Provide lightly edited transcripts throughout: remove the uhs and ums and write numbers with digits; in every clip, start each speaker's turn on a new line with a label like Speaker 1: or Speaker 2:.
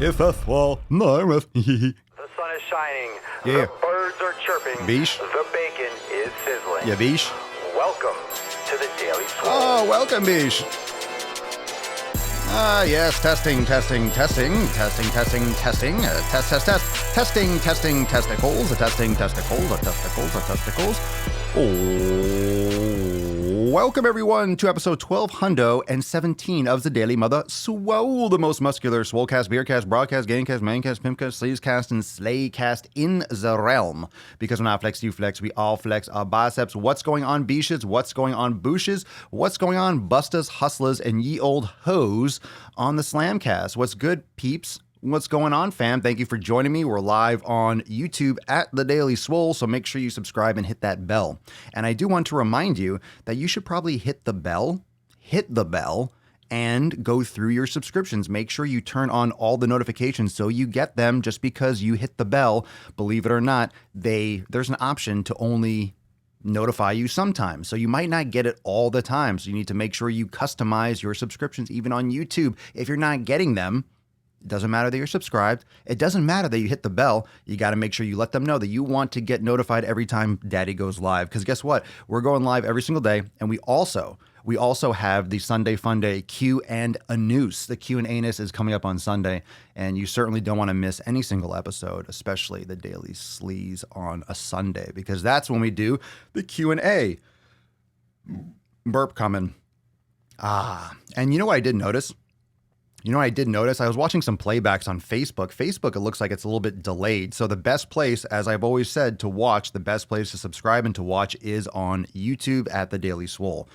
Speaker 1: If a swole, no,
Speaker 2: The sun is shining.
Speaker 1: Yeah.
Speaker 2: The birds are chirping.
Speaker 1: Beesh.
Speaker 2: The bacon is sizzling.
Speaker 1: yeah, bish.
Speaker 2: Welcome to the Daily Swole.
Speaker 1: Oh, welcome, bish. Yes, testing. Test. Testing, testicles, testicles. Oh, welcome everyone to episode 1217 of the Daily Mother Swole, the most muscular swolecast, beercast, broadcast, gamecast, maincast, pimpcast, sleazecast, and slaycast in the realm. Because when I flex, you flex, we all flex our biceps. What's going on, beeshes? What's going on, booshes? What's going on, bustas, hustlers, and ye old hoes on the Slamcast? What's good, peeps? What's going on, fam? Thank you for joining me. We're live on YouTube at The Daily Swole, so make sure you subscribe and hit that bell. And I do want to remind you that you should probably hit the bell, and go through your subscriptions. Make sure you turn on all the notifications so you get them. Just because you hit the bell, believe it or not, there's an option to only notify you sometimes. So you might not get it all the time. So you need to make sure you customize your subscriptions, even on YouTube. If you're not getting them, it doesn't matter that you're subscribed. It doesn't matter that you hit the bell. You got to make sure you let them know that you want to get notified every time Daddy goes live. Because guess what? We're going live every single day. And we also have the Sunday Fun Day Q and a Noose. The Q and Anus is coming up on Sunday. And you certainly don't want to miss any single episode, especially the Daily Sleaze on a Sunday. Because that's when we do the Q&A. Burp coming. And you know what I did notice? I was watching some playbacks on Facebook. Facebook, it looks like it's a little bit delayed. So the best place, as I've always said, to watch, the best place to subscribe and to watch is on YouTube at The Daily Swole.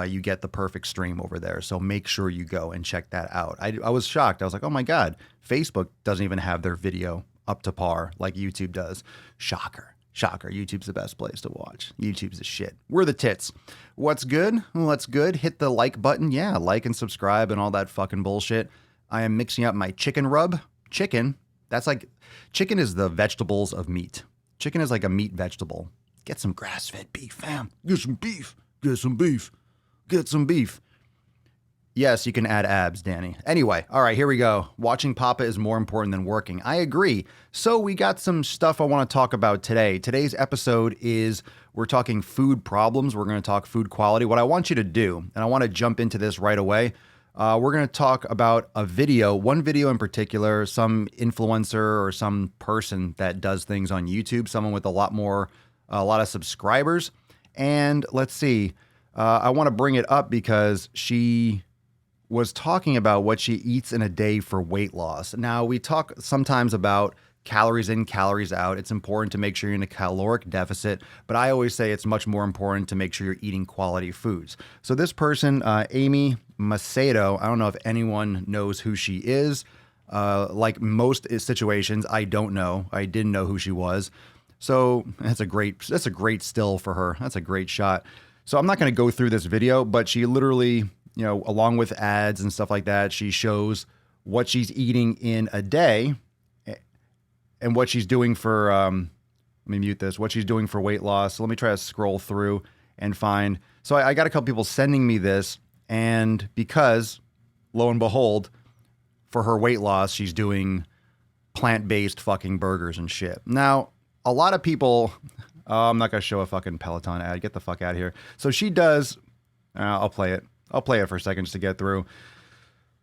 Speaker 1: You get the perfect stream over there. So make sure you go and check that out. I was shocked. I was like, oh my God, Facebook doesn't even have their video up to par like YouTube does. Shocker. YouTube's the best place to watch. YouTube's the shit. We're the tits. What's good? Well, that's good. Hit the like button. Yeah, like and subscribe and all that fucking bullshit. I am mixing up my chicken rub. Chicken is the vegetables of meat. Chicken is like a meat vegetable. Get some grass-fed beef, fam. Get some beef. Yes, you can add abs, Danny. Anyway, all right, here we go. Watching Papa is more important than working. I agree. So we got some stuff I want to talk about today. Today's episode is we're talking food problems. We're going to talk food quality. What I want you to do, and I want to jump into this right away, we're going to talk about one video in particular, some influencer or some person that does things on YouTube, someone with a lot of subscribers. And let's see, I want to bring it up because she was talking about what she eats in a day for weight loss. Now, we talk sometimes about calories in, calories out. It's important to make sure you're in a caloric deficit, but I always say it's much more important to make sure you're eating quality foods. So this person, Amy Macedo, I don't know if anyone knows who she is. Like most situations, I don't know. I didn't know who she was. So that's a great still for her. That's a great shot. So I'm not going to go through this video, but she literally, along with ads and stuff like that, she shows what she's eating in a day and what she's doing for, let me mute this, what she's doing for weight loss. So let me try to scroll through and find. So I got a couple people sending me this, and because, lo and behold, for her weight loss, she's doing plant-based fucking burgers and shit. Now, a lot of people, I'm not going to show a fucking Peloton ad. Get the fuck out of here. So she does, I'll play it for a second just to get through.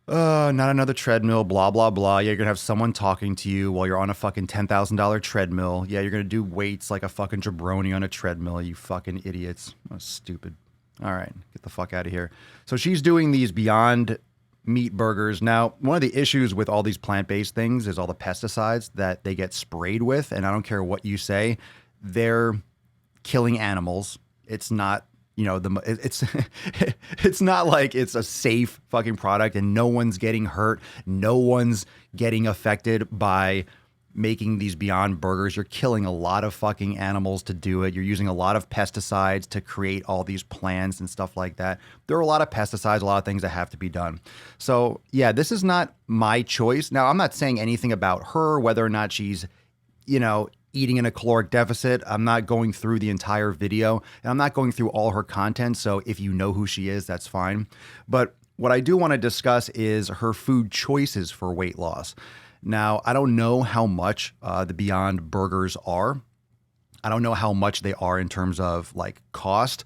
Speaker 1: Not another treadmill, blah, blah, blah. Yeah, you're going to have someone talking to you while you're on a fucking $10,000 treadmill. Yeah, you're going to do weights like a fucking jabroni on a treadmill, you fucking idiots. Oh, stupid. All right, get the fuck out of here. So she's doing these Beyond Meat burgers. Now, one of the issues with all these plant-based things is all the pesticides that they get sprayed with, and I don't care what you say, they're killing animals. It's not it's not like it's a safe fucking product and no one's getting hurt. No one's getting affected by making these Beyond burgers. You're killing a lot of fucking animals to do it. You're using a lot of pesticides to create all these plants and stuff like that. There are a lot of pesticides, a lot of things that have to be done. So yeah, this is not my choice. Now, I'm not saying anything about her, whether or not she's, eating in a caloric deficit. I'm not going through the entire video, and I'm not going through all her content. So if you know who she is, that's fine. But what I do want to discuss is her food choices for weight loss. Now, I don't know how much the Beyond Burgers are. I don't know how much they are in terms of like cost,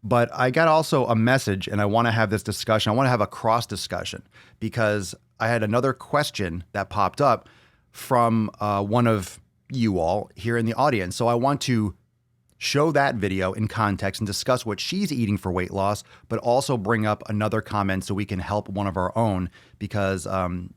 Speaker 1: but I got also a message and I want to have this discussion. I want to have a cross discussion because I had another question that popped up from one of you all here in the audience. So I want to show that video in context and discuss what she's eating for weight loss, but also bring up another comment so we can help one of our own because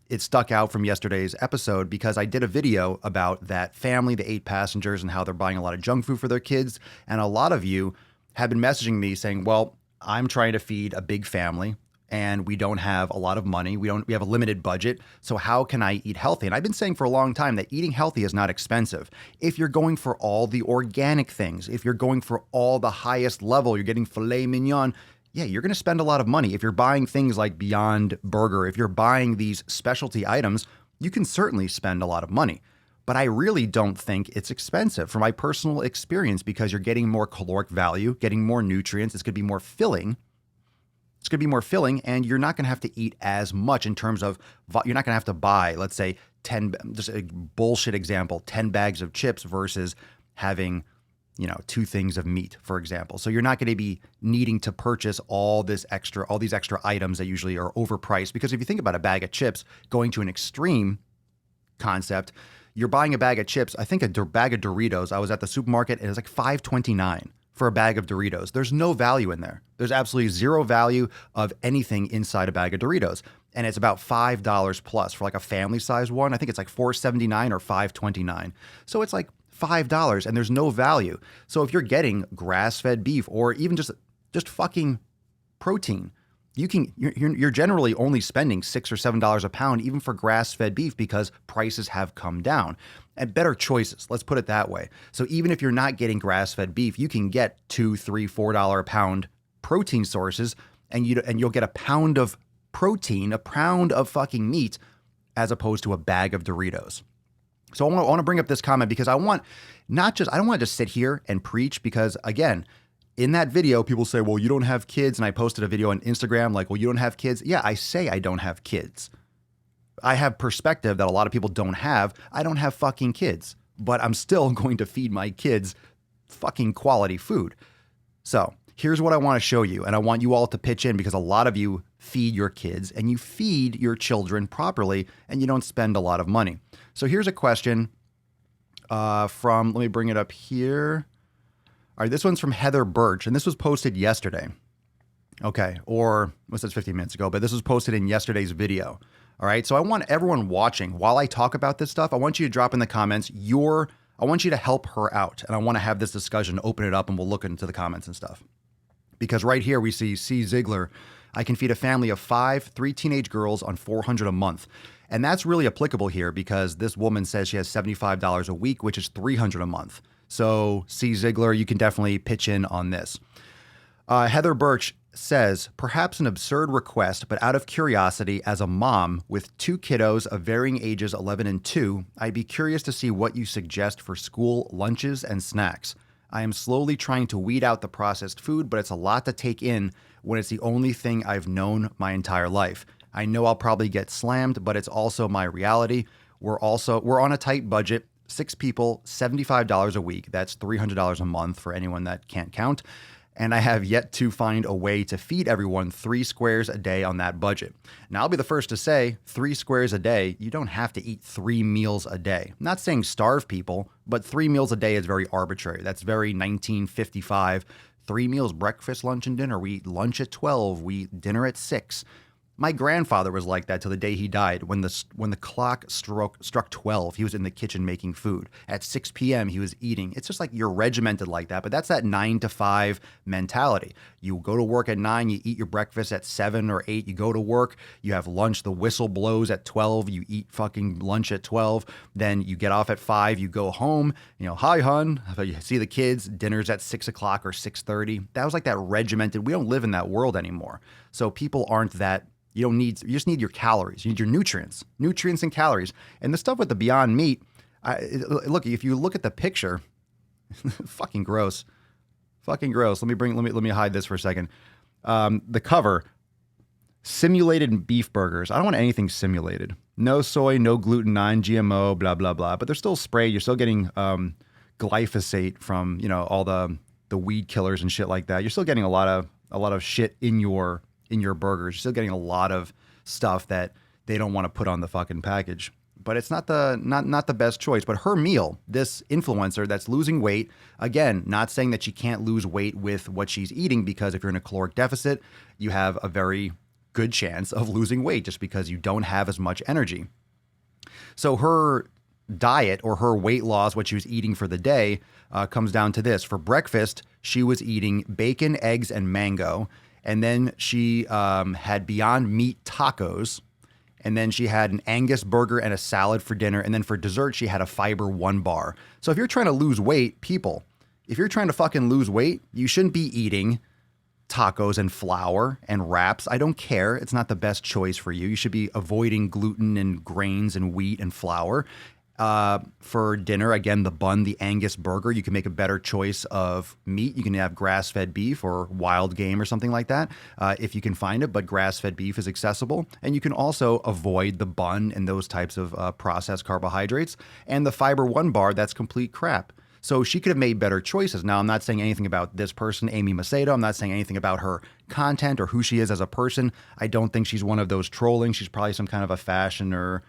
Speaker 1: it stuck out from yesterday's episode because I did a video about that family, the 8 passengers, and how they're buying a lot of junk food for their kids. And a lot of you have been messaging me saying, well, I'm trying to feed a big family and we don't have a lot of money. We have a limited budget. So how can I eat healthy? And I've been saying for a long time that eating healthy is not expensive. If you're going for all the organic things, if you're going for all the highest level, you're getting filet mignon, yeah, you're going to spend a lot of money. If you're buying things like Beyond Burger, if you're buying these specialty items, you can certainly spend a lot of money. But I really don't think it's expensive from my personal experience because you're getting more caloric value, getting more nutrients. It's going to be more filling. It's going to be more filling and you're not going to have to eat as much in terms of, you're not going to have to buy, let's say 10, just a bullshit example, 10 bags of chips versus having, 2 things of meat, for example. So you're not going to be needing to purchase all these extra items that usually are overpriced. Because if you think about a bag of chips going to an extreme concept, you're buying a bag of chips. I think a bag of Doritos, I was at the supermarket and it was like $5.29. For a bag of Doritos. There's no value in there. There's absolutely zero value of anything inside a bag of Doritos. And it's about $5 plus for like a family size one. I think it's like $4.79 or $5.29. So it's like $5 and there's no value. So if you're getting grass-fed beef or even just fucking protein, you're generally only spending $6 or $7 a pound even for grass-fed beef because prices have come down. And better choices, let's put it that way. So even if you're not getting grass-fed beef, you can get $2, $3, $4 a pound protein sources, and you'll get a pound of protein, a pound of fucking meat, as opposed to a bag of Doritos. So I want to bring up this comment because I don't want to just sit here and preach because again, in that video, people say, well, you don't have kids. And I posted a video on Instagram like, well, you don't have kids. Yeah, I say I don't have kids. I have perspective that a lot of people don't have. I don't have fucking kids, but I'm still going to feed my kids fucking quality food. So here's what I want to show you. And I want you all to pitch in because a lot of you feed your kids and you feed your children properly and you don't spend a lot of money. So here's a question let me bring it up here. All right, this one's from Heather Birch, and this was posted yesterday. Okay, or was this 15 minutes ago, but this was posted in yesterday's video. All right, so I want everyone watching, while I talk about this stuff, I want you to drop in the comments I want you to help her out, and I want to have this discussion, open it up, and we'll look into the comments and stuff. Because right here we see C. Ziegler, I can feed a family of 5, 3 teenage girls on $400 a month. And that's really applicable here because this woman says she has $75 a week, which is $300 a month. So C. Ziegler, you can definitely pitch in on this. Heather Birch says, perhaps an absurd request, but out of curiosity, as a mom with 2 kiddos of varying ages, 11 and 2, I'd be curious to see what you suggest for school lunches and snacks. I am slowly trying to weed out the processed food, but it's a lot to take in when it's the only thing I've known my entire life. I know I'll probably get slammed, but it's also my reality. We're on a tight budget. 6 people, $75 a week. That's $300 a month for anyone that can't count. And I have yet to find a way to feed everyone 3 squares a day on that budget. Now, I'll be the first to say 3 squares a day, you don't have to eat 3 meals a day. I'm not saying starve people, but 3 meals a day is very arbitrary. That's very 1955. 3 meals, breakfast, lunch, and dinner. We eat lunch at 12. We eat dinner at 6. My grandfather was like that till the day he died. When the clock struck 12, he was in the kitchen making food. At 6 p.m., he was eating. It's just like you're regimented like that, but that's that 9 to 5 mentality. You go to work at 9, you eat your breakfast at 7 or 8, you go to work, you have lunch, the whistle blows at 12, you eat fucking lunch at 12, then you get off at 5, you go home, hi, hun, you see the kids, dinner's at 6 o'clock or 6:30. That was like that regimented. We don't live in that world anymore. So people aren't that. You just need your calories. You need your nutrients and calories. And the stuff with the Beyond Meat, look, if you look at the picture, fucking gross. Let me hide this for a second. The cover, Simulated beef burgers. I don't want anything simulated. No soy, no gluten, non-GMO, blah, blah, blah. But they're still sprayed. You're still getting glyphosate from, all the weed killers and shit like that. You're still getting a lot of shit in your burgers. You're still getting a lot of stuff that they don't want to put on the fucking package. But it's not the best choice. But her meal, this influencer that's losing weight, again, not saying that she can't lose weight with what she's eating, because if you're in a caloric deficit, you have a very good chance of losing weight just because you don't have as much energy. So her diet, or her weight loss, what she was eating for the day, comes down to this. For breakfast, she was eating bacon, eggs, and mango. And then she had Beyond Meat tacos. And then she had an Angus burger and a salad for dinner. And then for dessert, she had a Fiber One bar. So if you're trying to lose weight, people, if you're trying to fucking lose weight, you shouldn't be eating tacos and flour and wraps. I don't care. It's not the best choice for you. You should be avoiding gluten and grains and wheat and flour. For dinner, again, the bun, the Angus burger, you can make a better choice of meat. You can have grass-fed beef or wild game or something like that, if you can find it, but grass-fed beef is accessible. And you can also avoid the bun and those types of processed carbohydrates. And the Fiber One bar, that's complete crap. So she could have made better choices. Now, I'm not saying anything about this person, Amy Macedo. I'm not saying anything about her content or who she is as a person. I don't think she's one of those trolling. She's probably some kind of a fashion or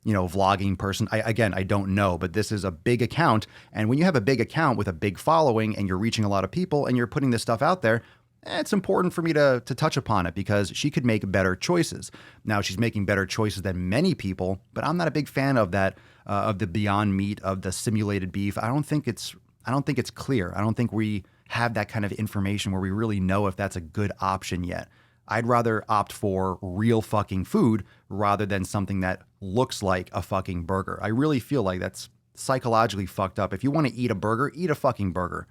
Speaker 1: vlogging person. I don't know, but this is a big account. And when you have a big account with a big following and you're reaching a lot of people and you're putting this stuff out there, it's important for me to touch upon it, because she could make better choices. Now, she's making better choices than many people, but I'm not a big fan of that, of the Beyond Meat, of the simulated beef. I don't think it's clear. I don't think we have that kind of information where we really know if that's a good option yet. I'd rather opt for real fucking food rather than something that looks like a fucking burger. I really feel like that's psychologically fucked up. If you want to eat a burger, eat a fucking burger.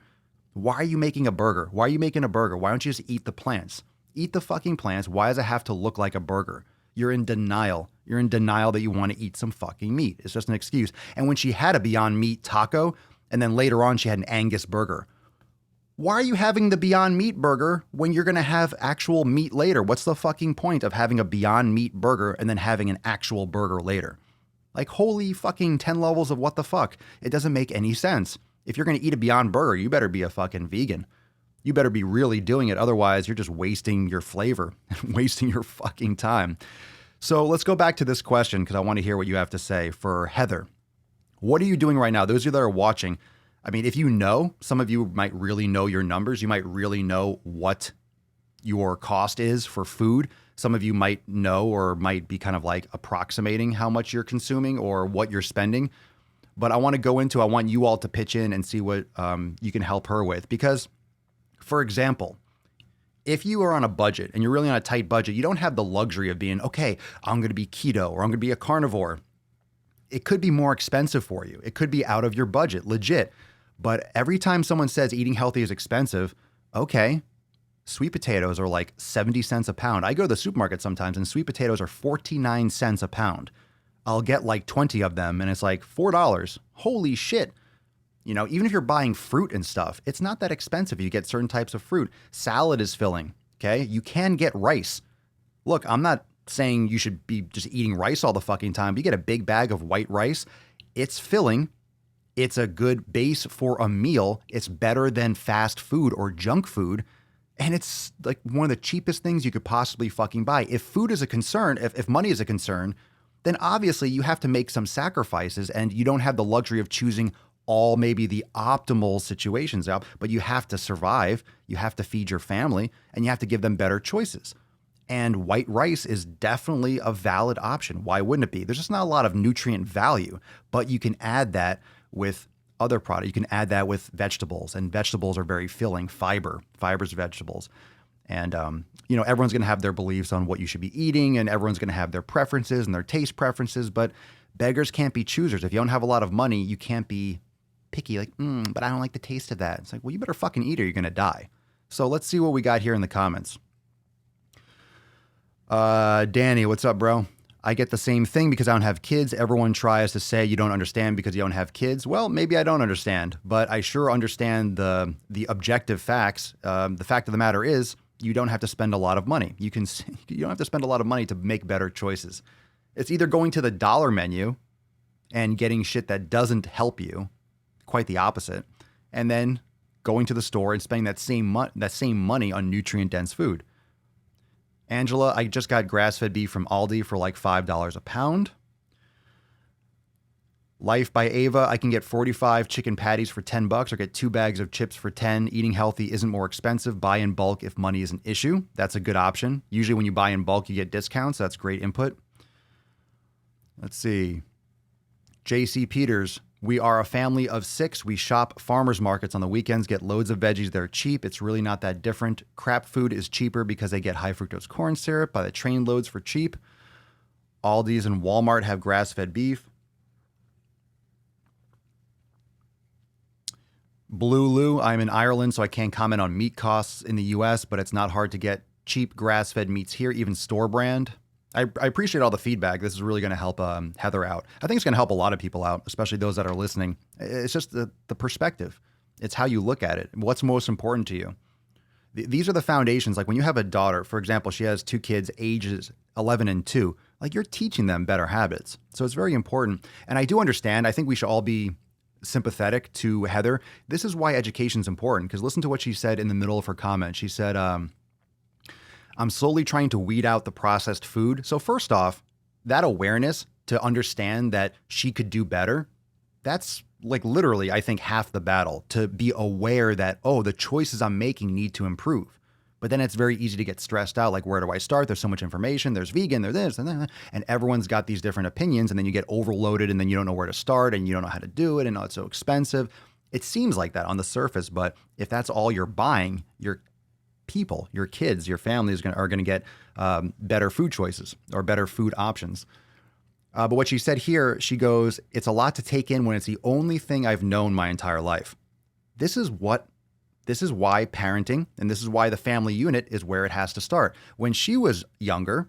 Speaker 1: Why are you making a burger? Why are you making a burger? Why don't you just eat the plants? Eat the fucking plants. Why does it have to look like a burger? You're in denial. You're in denial that you want to eat some fucking meat. It's just an excuse. And when she had a Beyond Meat taco, and then later on she had an Angus burger, why are you having the Beyond Meat burger when you're going to have actual meat later? What's the fucking point of having a Beyond Meat burger and then having an actual burger later? Like, holy fucking 10 levels of what the fuck. It doesn't make any sense. If you're going to eat a Beyond Burger, you better be a fucking vegan. You better be really doing it. Otherwise, you're just wasting your flavor and wasting your fucking time. So let's go back to this question, because I want to hear what you have to say. For Heather, what are you doing right now? Those of you that are watching, I mean, if you know, some of you might really know your numbers. You might really know what your cost is for food. Some of you might know, or might be kind of like approximating how much you're consuming or what you're spending. But I want you all to pitch in and see what you can help her with. Because, for example, if you are on a budget and you're really on a tight budget, you don't have the luxury of being, okay, I'm going to be keto or I'm going to be a carnivore. It could be more expensive for you. It could be out of your budget, legit. But every time someone says eating healthy is expensive, okay, sweet potatoes are like 70 cents a pound. I go to the supermarket sometimes and sweet potatoes are 49 cents a pound. I'll get like 20 of them and it's like $4. Holy shit. Even if you're buying fruit and stuff, it's not that expensive. You get certain types of fruit. Salad is filling, okay? You can get rice. Look, I'm not saying you should be just eating rice all the fucking time, but you get a big bag of white rice. It's filling. It's a good base for a meal. It's better than fast food or junk food. And it's like one of the cheapest things you could possibly fucking buy. If food is a concern, if money is a concern, then obviously you have to make some sacrifices, and you don't have the luxury of choosing all maybe the optimal situations out, but you have to survive. You have to feed your family, and you have to give them better choices. And white rice is definitely a valid option. Why wouldn't it be? There's just not a lot of nutrient value, but you can add that with other products. You can add that with vegetables, and vegetables are very filling. Fiber's vegetables. And, everyone's going to have their beliefs on what you should be eating, and everyone's going to have their preferences and their taste preferences, but beggars can't be choosers. If you don't have a lot of money, you can't be picky, like, but I don't like the taste of that. It's like, well, you better fucking eat or you're going to die. So let's see what we got here in the comments. Danny, what's up, bro? I get the same thing because I don't have kids. Everyone tries to say you don't understand because you don't have kids. Well, maybe I don't understand, but I sure understand the objective facts. The fact of the matter is, you don't have to spend a lot of money. You don't have to spend a lot of money to make better choices. It's either going to the dollar menu and getting shit that doesn't help you, quite the opposite, and then going to the store and spending that same money on nutrient-dense food. Angela, I just got grass-fed beef from Aldi for like $5 a pound. Life by Ava, I can get 45 chicken patties for $10 or get 2 bags of chips for 10. Eating healthy isn't more expensive. Buy in bulk if money is an issue. That's a good option. Usually when you buy in bulk, you get discounts. That's great input. Let's see. JC Peters, we are a family of 6. We shop farmers markets on the weekends, get loads of veggies. They're cheap. It's really not that different. Crap food is cheaper because they get high fructose corn syrup by the train loads for cheap. Aldi's and Walmart have grass-fed beef. Blue Lou, I'm in Ireland, so I can't comment on meat costs in the U.S., but it's not hard to get cheap grass-fed meats here, even store brand. I appreciate all the feedback. This is really going to help Heather out. I think it's going to help a lot of people out, especially those that are listening. It's just the perspective. It's how you look at it. What's most important to you? These are the foundations. Like when you have a daughter, for example, she has 2 kids, ages 11 and 2. Like you're teaching them better habits. So it's very important. And I do understand. I think we should all be sympathetic to Heather. This is why education is important, because listen to what she said in the middle of her comment. She said, I'm slowly trying to weed out the processed food. So first off, that awareness to understand that she could do better, that's like literally, I think, half the battle, to be aware that, oh, the choices I'm making need to improve. But then it's very easy to get stressed out. Like, where do I start? There's so much information. There's vegan, there's this and that. And everyone's got these different opinions. And then you get overloaded and then you don't know where to start and you don't know how to do it. And oh, it's so expensive. It seems like that on the surface. But if that's all you're buying, your people, your kids, your families are going to get better food choices or better food options. But what she said here, she goes, it's a lot to take in when it's the only thing I've known my entire life. This is why parenting and this is why the family unit is where it has to start. When she was younger,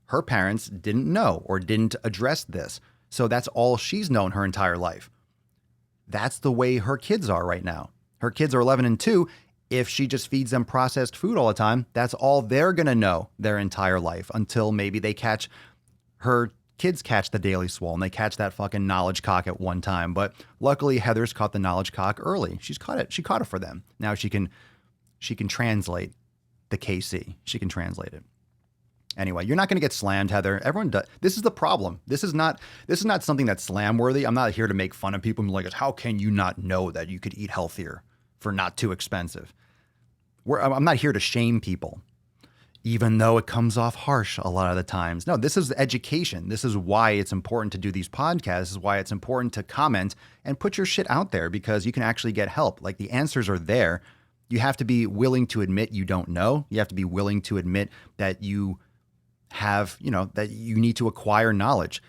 Speaker 1: her parents didn't know or didn't address this. So that's all she's known her entire life. That's the way her kids are right now. Her kids are 11 and 2. If she just feeds them processed food all the time, that's all they're going to know their entire life until maybe her kids catch the Daily Swole and they catch that fucking knowledge cock at one time. But luckily Heather's caught the knowledge cock early. She's caught it. She caught it for them. Now she can translate the KC. She can translate it. Anyway, you're not going to get slammed, Heather. Everyone does. This is the problem. This is not something that's slam worthy. I'm not here to make fun of people and be like, how can you not know that you could eat healthier for not too expensive? I'm not here to shame people, even though it comes off harsh a lot of the times. No, this is education. This is why it's important to do these podcasts. This is why it's important to comment and put your shit out there, because you can actually get help. Like, the answers are there. You have to be willing to admit you don't know. You have to be willing to admit that you that you need to acquire knowledge.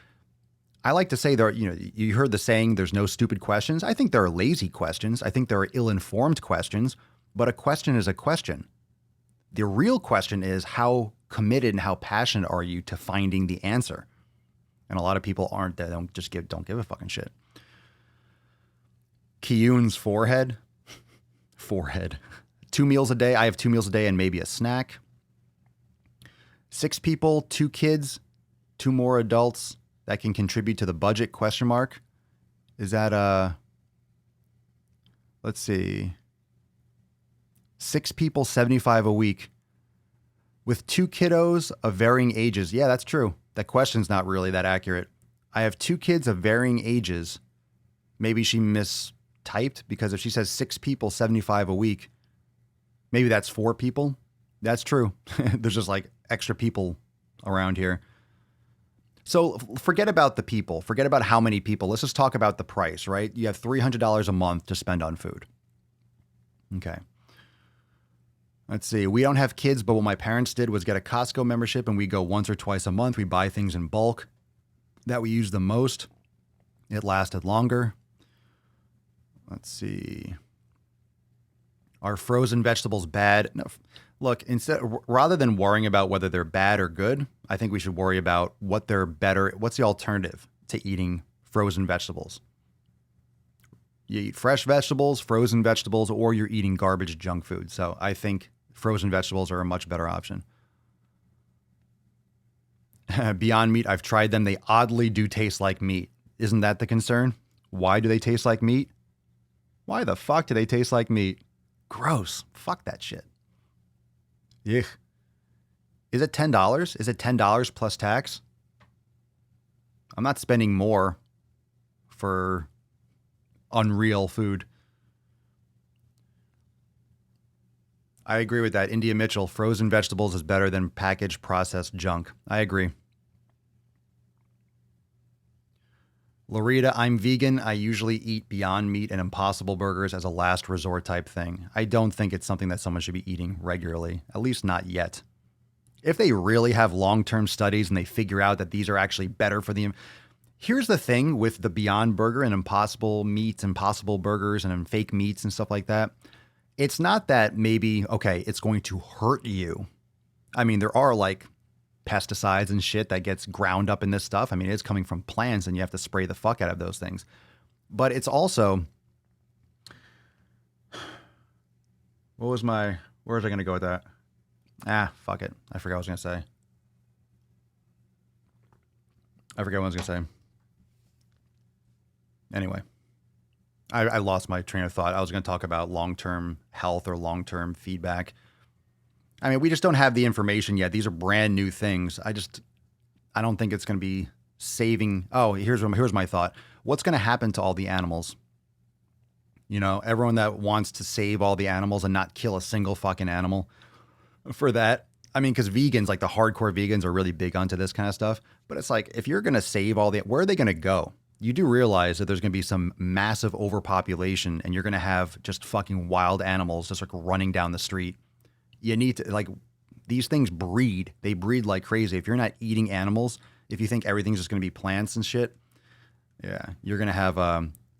Speaker 1: I like to say you heard the saying, there's no stupid questions. I think there are lazy questions. I think there are ill-informed questions, but a question is a question. The real question is, how committed and how passionate are you to finding the answer? And a lot of people aren't. They don't give a fucking shit. Kiyun's forehead. 2 meals a day. I have 2 meals a day and maybe a snack. 6 people, 2 kids, 2 more adults that can contribute to the budget, ? Is that, let's see. 6 people, 75 a week with 2 kiddos of varying ages. Yeah, that's true. That question's not really that accurate. I have 2 kids of varying ages. Maybe she mistyped, because if she says 6 people, 75 a week, maybe that's 4 people. That's true. There's just like extra people around here. So forget about the people. Forget about how many people. Let's just talk about the price, right? You have $300 a month to spend on food. Okay. Let's see. We don't have kids, but what my parents did was get a Costco membership, and we go once or twice a month. We buy things in bulk that we use the most. It lasted longer. Let's see. Are frozen vegetables bad? No. Look, rather than worrying about whether they're bad or good, I think we should worry about what's the alternative to eating frozen vegetables. You eat fresh vegetables, frozen vegetables, or you're eating garbage junk food. So I think Frozen vegetables are a much better option. Beyond Meat, I've tried them. They oddly do taste like meat. Isn't that the concern? Why do they taste like meat? Why the fuck do they taste like meat? Gross. Fuck that shit. Yuck. Is it $10? Is it $10 plus tax? I'm not spending more for unreal food. I agree with that. India Mitchell, frozen vegetables is better than packaged processed junk. I agree. Loretta, I'm vegan. I usually eat Beyond Meat and Impossible Burgers as a last resort type thing. I don't think it's something that someone should be eating regularly, at least not yet. If they really have long-term studies and they figure out that these are actually better for the... Here's the thing with the Beyond Burger and Impossible Meats, Impossible Burgers and fake meats and stuff like that. It's not that maybe, okay, it's going to hurt you. I mean, there are like pesticides and shit that gets ground up in this stuff. I mean, it's coming from plants and you have to spray the fuck out of those things. But it's also... where was I going to go with that? Fuck it. I forgot what I was going to say. I forgot what I was going to say. Anyway, I lost my train of thought. I was going to talk about long-term health or long-term feedback. I mean, we just don't have the information yet. These are brand new things. I don't think it's going to be saving. Oh, here's my thought. What's going to happen to all the animals? You know, everyone that wants to save all the animals and not kill a single fucking animal for that. I mean, because vegans, like the hardcore vegans, are really big onto this kind of stuff. But it's like, if you're going to save all the, where are they going to go? You do realize that there's going to be some massive overpopulation and you're going to have just fucking wild animals just like running down the street. You need to, like, these things breed. They breed like crazy. If you're not eating animals, if you think everything's just going to be plants and shit, yeah, you're going to have,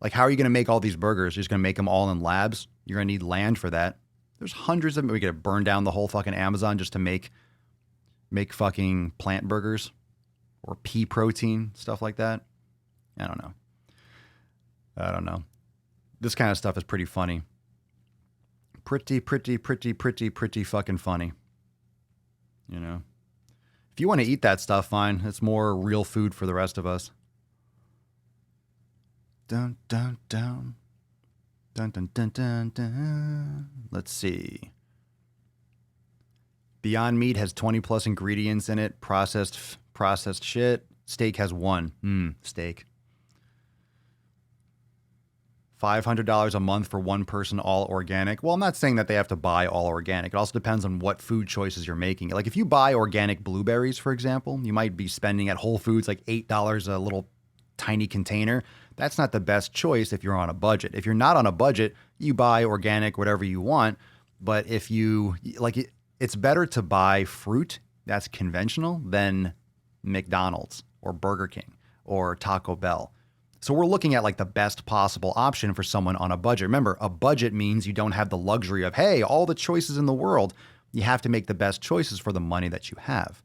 Speaker 1: like, how are you going to make all these burgers? You're just going to make them all in labs? You're going to need land for that. There's hundreds of them. We got to burn down the whole fucking Amazon just to make fucking plant burgers or pea protein, stuff like that. I don't know. This kind of stuff is pretty funny. Pretty fucking funny. You know? If you want to eat that stuff, fine. It's more real food for the rest of us. Dun, dun, dun. Dun, dun, dun, dun, dun. Let's see. Beyond Meat has 20 plus ingredients in it. Processed shit. Steak has 1. Steak. $500 a month for one person, all organic. Well, I'm not saying that they have to buy all organic. It also depends on what food choices you're making. Like if you buy organic blueberries, for example, you might be spending at Whole Foods like $8 a little tiny container. That's not the best choice if you're on a budget. If you're not on a budget, you buy organic, whatever you want. But if you like, it's better to buy fruit that's conventional than McDonald's or Burger King or Taco Bell. So we're looking at like the best possible option for someone on a budget. Remember, a budget means you don't have the luxury of, hey, all the choices in the world. You have to make the best choices for the money that you have.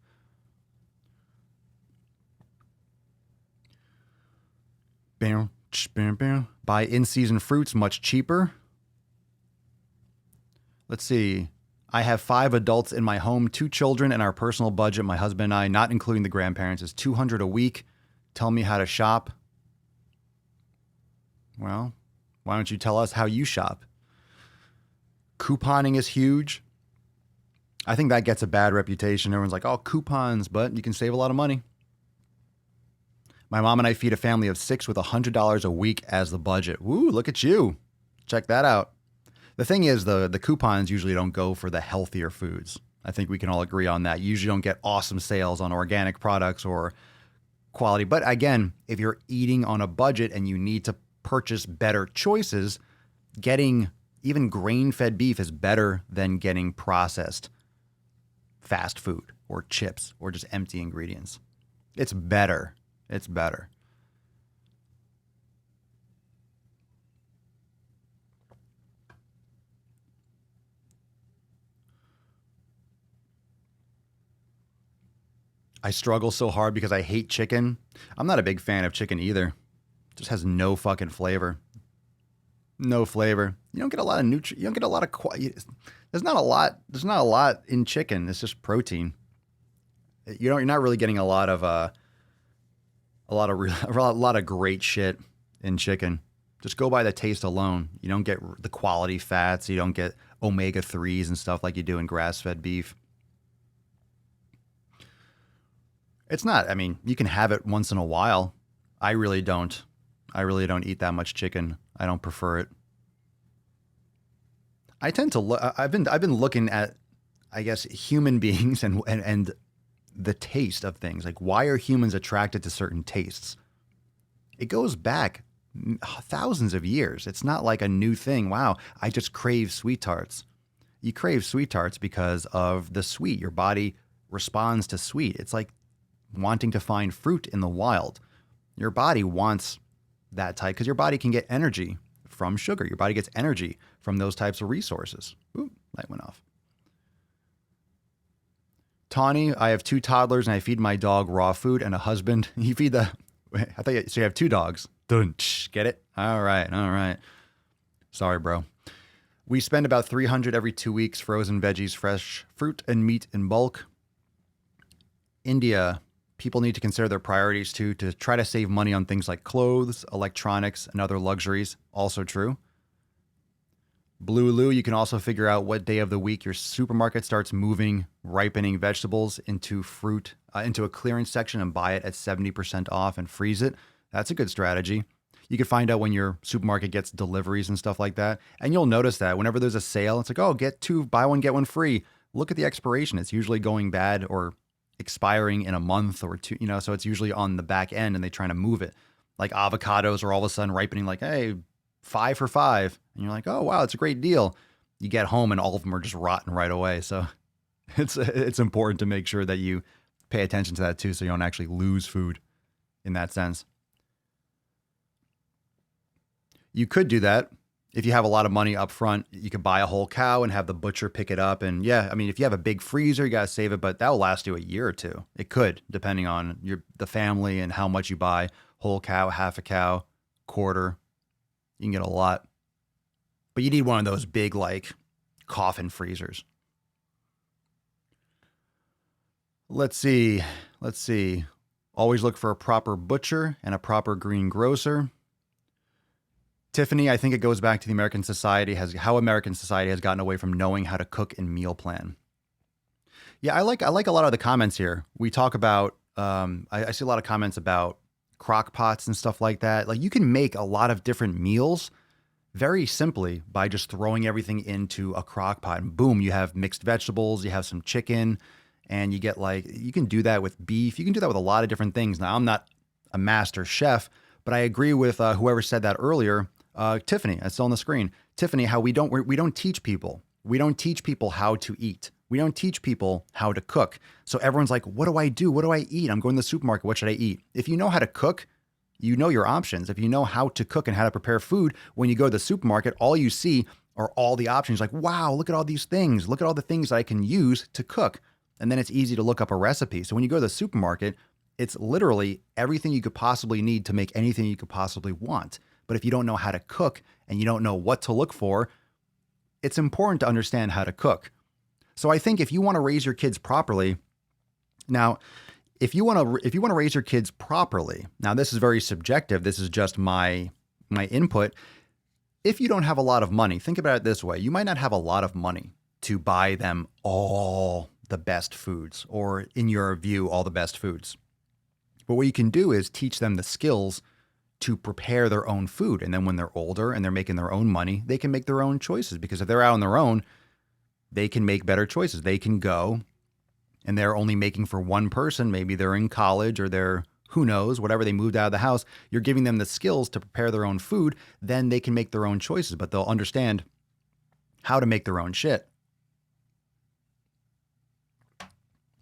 Speaker 1: Buy in-season fruits much cheaper. Let's see. I have 5 adults in my home, 2 children, and our personal budget, my husband and I, not including the grandparents, is $200 a week. Tell me how to shop. Well, why don't you tell us how you shop? Couponing is huge. I think that gets a bad reputation. Everyone's like, oh, coupons, but you can save a lot of money. My mom and I feed a family of 6 with $100 a week as the budget. Woo, look at you. Check that out. The thing is, the coupons usually don't go for the healthier foods. I think we can all agree on that. You usually don't get awesome sales on organic products or quality. But again, if you're eating on a budget and you need to purchase better choices, getting even grain-fed beef is better than getting processed fast food or chips or just empty ingredients. It's better. It's better. I struggle so hard because I hate chicken. I'm not a big fan of chicken either. It just has no fucking flavor. No flavor. You don't get a lot of You don't get a lot of. There's not a lot. There's not a lot in chicken. It's just protein. You're not really getting a lot of a lot of great shit in chicken. Just go by the taste alone. You don't get the quality fats. You don't get omega-3s and stuff like you do in grass-fed beef. It's not. I mean, you can have it once in a while. I really don't. I really don't eat that much chicken. I don't prefer it. I tend to look. I've been looking at, I guess, human beings and the taste of things. Like, why are humans attracted to certain tastes? It goes back thousands of years. It's not like a new thing. Wow, I just crave sweet tarts. You crave sweet tarts because of the sweet. Your body responds to sweet. It's like wanting to find fruit in the wild. Your body wants that type because your body can get energy from sugar. Your body gets energy from those types of resources. Ooh, light went off. Tawny, I have 2 toddlers and I feed my dog raw food and a husband. You feed the, I thought so you have 2 dogs. Get it? All right. Sorry, bro. We spend about $300 every 2 weeks, frozen veggies, fresh fruit and meat in bulk. India, people need to consider their priorities too, to try to save money on things like clothes, electronics, and other luxuries. Also true. Blue Lou, you can also figure out what day of the week your supermarket starts moving ripening vegetables into a clearance section and buy it at 70% off and freeze it. That's a good strategy. You can find out when your supermarket gets deliveries and stuff like that. And you'll notice that whenever there's a sale, it's like, oh, get 2, buy 1, get 1 free. Look at the expiration. It's usually going bad or expiring in a month or 2, so it's usually on the back end and they're trying to move it. Like avocados are all of a sudden ripening like, hey, 5 for $5. And you're like, oh, wow, it's a great deal. You get home and all of them are just rotten right away. So it's important to make sure that you pay attention to that too, so you don't actually lose food in that sense. You could do that. If you have a lot of money up front, you could buy a whole cow and have the butcher pick it up. And yeah, I mean, if you have a big freezer, you got to save it, but that will last you a year or 2. It could, depending on the family and how much you buy. Whole cow, half a cow, quarter. You can get a lot. But you need one of those big, like, coffin freezers. Let's see. Always look for a proper butcher and a proper greengrocer. Tiffany, I think it goes back to how American society has gotten away from knowing how to cook and meal plan. Yeah, I like a lot of the comments here. We talk about, I see a lot of comments about crock pots and stuff like that. Like, you can make a lot of different meals very simply by just throwing everything into a crock pot and boom, you have mixed vegetables, you have some chicken, and you get you can do that with beef. You can do that with a lot of different things. Now, I'm not a master chef, but I agree with whoever said that earlier. Tiffany, it's on the screen. Tiffany, how we don't teach people. We don't teach people how to eat. We don't teach people how to cook. So everyone's like, what do I do? What do I eat? I'm going to the supermarket. What should I eat? If you know how to cook, you know your options. If you know how to cook and how to prepare food, when you go to the supermarket, all you see are all the options. Like, wow, look at all these things. Look at all the things I can use to cook. And then it's easy to look up a recipe. So when you go to the supermarket, it's literally everything you could possibly need to make anything you could possibly want. But if you don't know how to cook and you don't know what to look for, it's important to understand how to cook. So I think if you want to raise your kids properly, now, if you want to raise your kids properly, now this is very subjective. This is just my input. If you don't have a lot of money, think about it this way. You might not have a lot of money to buy them all the best foods, or in your view, all the best foods. But what you can do is teach them the skills to prepare their own food. And then when they're older and they're making their own money, they can make their own choices, because if they're out on their own, they can make better choices. They can go and they're only making for one person. Maybe they're in college or they're, who knows, whatever, they moved out of the house. You're giving them the skills to prepare their own food. Then they can make their own choices, but they'll understand how to make their own shit.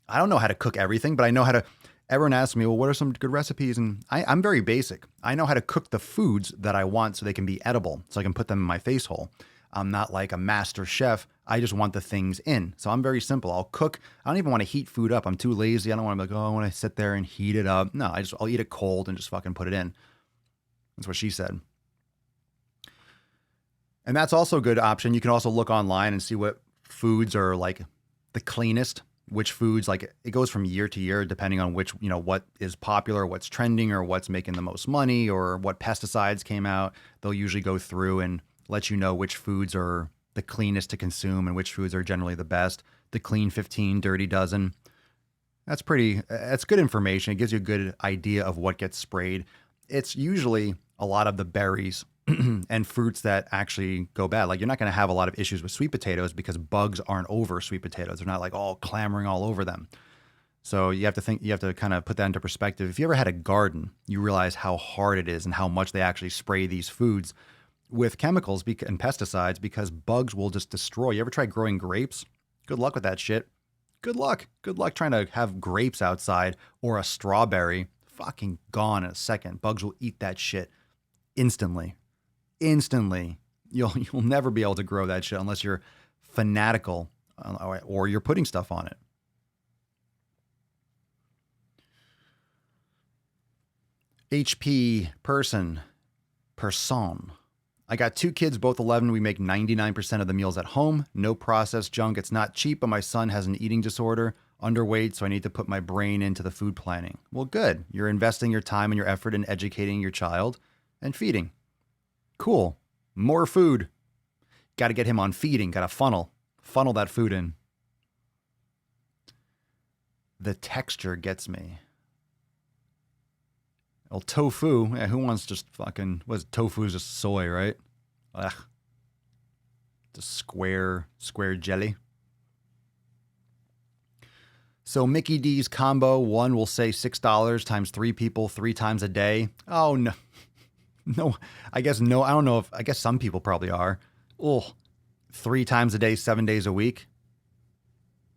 Speaker 1: I don't know how to cook everything, but I know how to. Everyone asks me, well, what are some good recipes? And I'm very basic. I know how to cook the foods that I want so they can be edible, so I can put them in my face hole. I'm not like a master chef. I just want the things in. So I'm very simple. I'll cook. I don't even want to heat food up. I'm too lazy. I don't want to be like, oh, I want to sit there and heat it up. No, I'll eat it cold and just fucking put it in. That's what she said. And that's also a good option. You can also look online and see what foods are like the cleanest, which foods, like it goes from year to year depending on which, what is popular, what's trending, or what's making the most money, or what pesticides came out. They'll usually go through and let you know which foods are the cleanest to consume and which foods are generally the best. The clean 15, dirty dozen. That's good information. It gives you a good idea of what gets sprayed. It's usually a lot of the berries and fruits that actually go bad. Like you're not going to have a lot of issues with sweet potatoes because bugs aren't over sweet potatoes. They're not like all clamoring all over them. So you have to kind of put that into perspective. If you ever had a garden, you realize how hard it is and how much they actually spray these foods with chemicals and pesticides because bugs will just destroy. You ever try growing grapes? Good luck with that shit. Good luck. Good luck trying to have grapes outside or a strawberry. Fucking gone in a second. Bugs will eat that shit instantly. Instantly. You'll never be able to grow that shit unless you're fanatical or you're putting stuff on it. HP person. I got 2 kids, both 11. We make 99% of the meals at home. No processed junk. It's not cheap, but my son has an eating disorder, underweight, so I need to put my brain into the food planning. Well, good. You're investing your time and your effort in educating your child and feeding. Cool. More food. Got to get him on feeding. Got to funnel that food in. The texture gets me. Well, tofu. Yeah, who wants just fucking, tofu is just soy, right? Ugh. Just square jelly. So Mickey D's combo, one will say $6 times 3 people 3 times a day. Oh, no. No, I guess no. I don't know I guess some people probably are. Oh, 3 times a day, 7 days a week.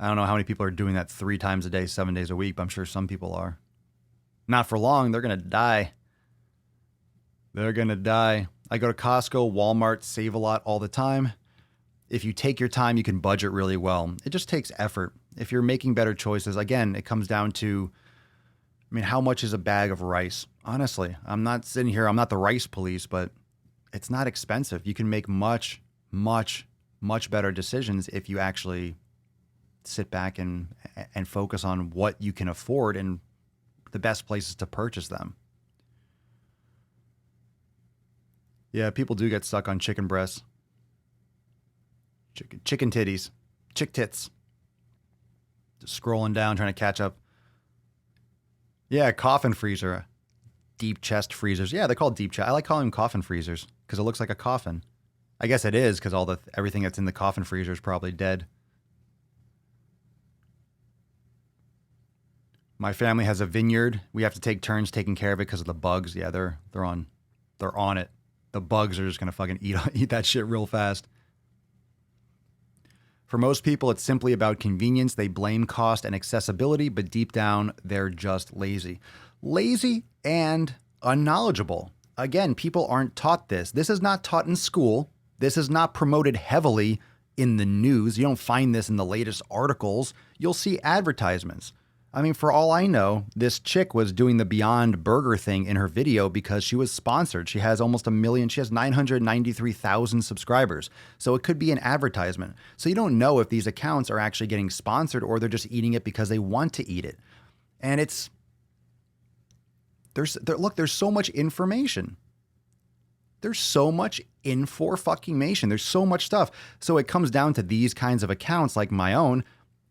Speaker 1: I don't know how many people are doing that 3 times a day, 7 days a week, but I'm sure some people are. Not for long. They're going to die. They're going to die. I go to Costco, Walmart, Save a Lot all the time. If you take your time, you can budget really well. It just takes effort. If you're making better choices, again, it comes down to, how much is a bag of rice? Honestly, I'm not sitting here. I'm not the rice police, but it's not expensive. You can make much, much, much better decisions if you actually sit back and focus on what you can afford and the best places to purchase them. Yeah, people do get stuck on chicken breasts. Chicken titties. Chick tits. Just scrolling down, trying to catch up. Yeah, coffin freezer. Deep chest freezers. Yeah, they're called deep chest. I like calling them coffin freezers because it looks like a coffin. I guess it is because everything that's in the coffin freezer is probably dead. My family has a vineyard. We have to take turns taking care of it because of the bugs. Yeah, they're on it. The bugs are just gonna fucking eat that shit real fast. For most people, it's simply about convenience. They blame cost and accessibility, but deep down, they're just lazy. Lazy and unknowledgeable. Again, people aren't taught this. This is not taught in school. This is not promoted heavily in the news. You don't find this in the latest articles. You'll see advertisements. For all I know, this chick was doing the Beyond Burger thing in her video because she was sponsored. She has almost 1 million. She has 993,000 subscribers. So it could be an advertisement. So you don't know if these accounts are actually getting sponsored or they're just eating it because they want to eat it. And there's so much information. There's so much info-fucking-mation. There's so much stuff. So it comes down to these kinds of accounts like my own.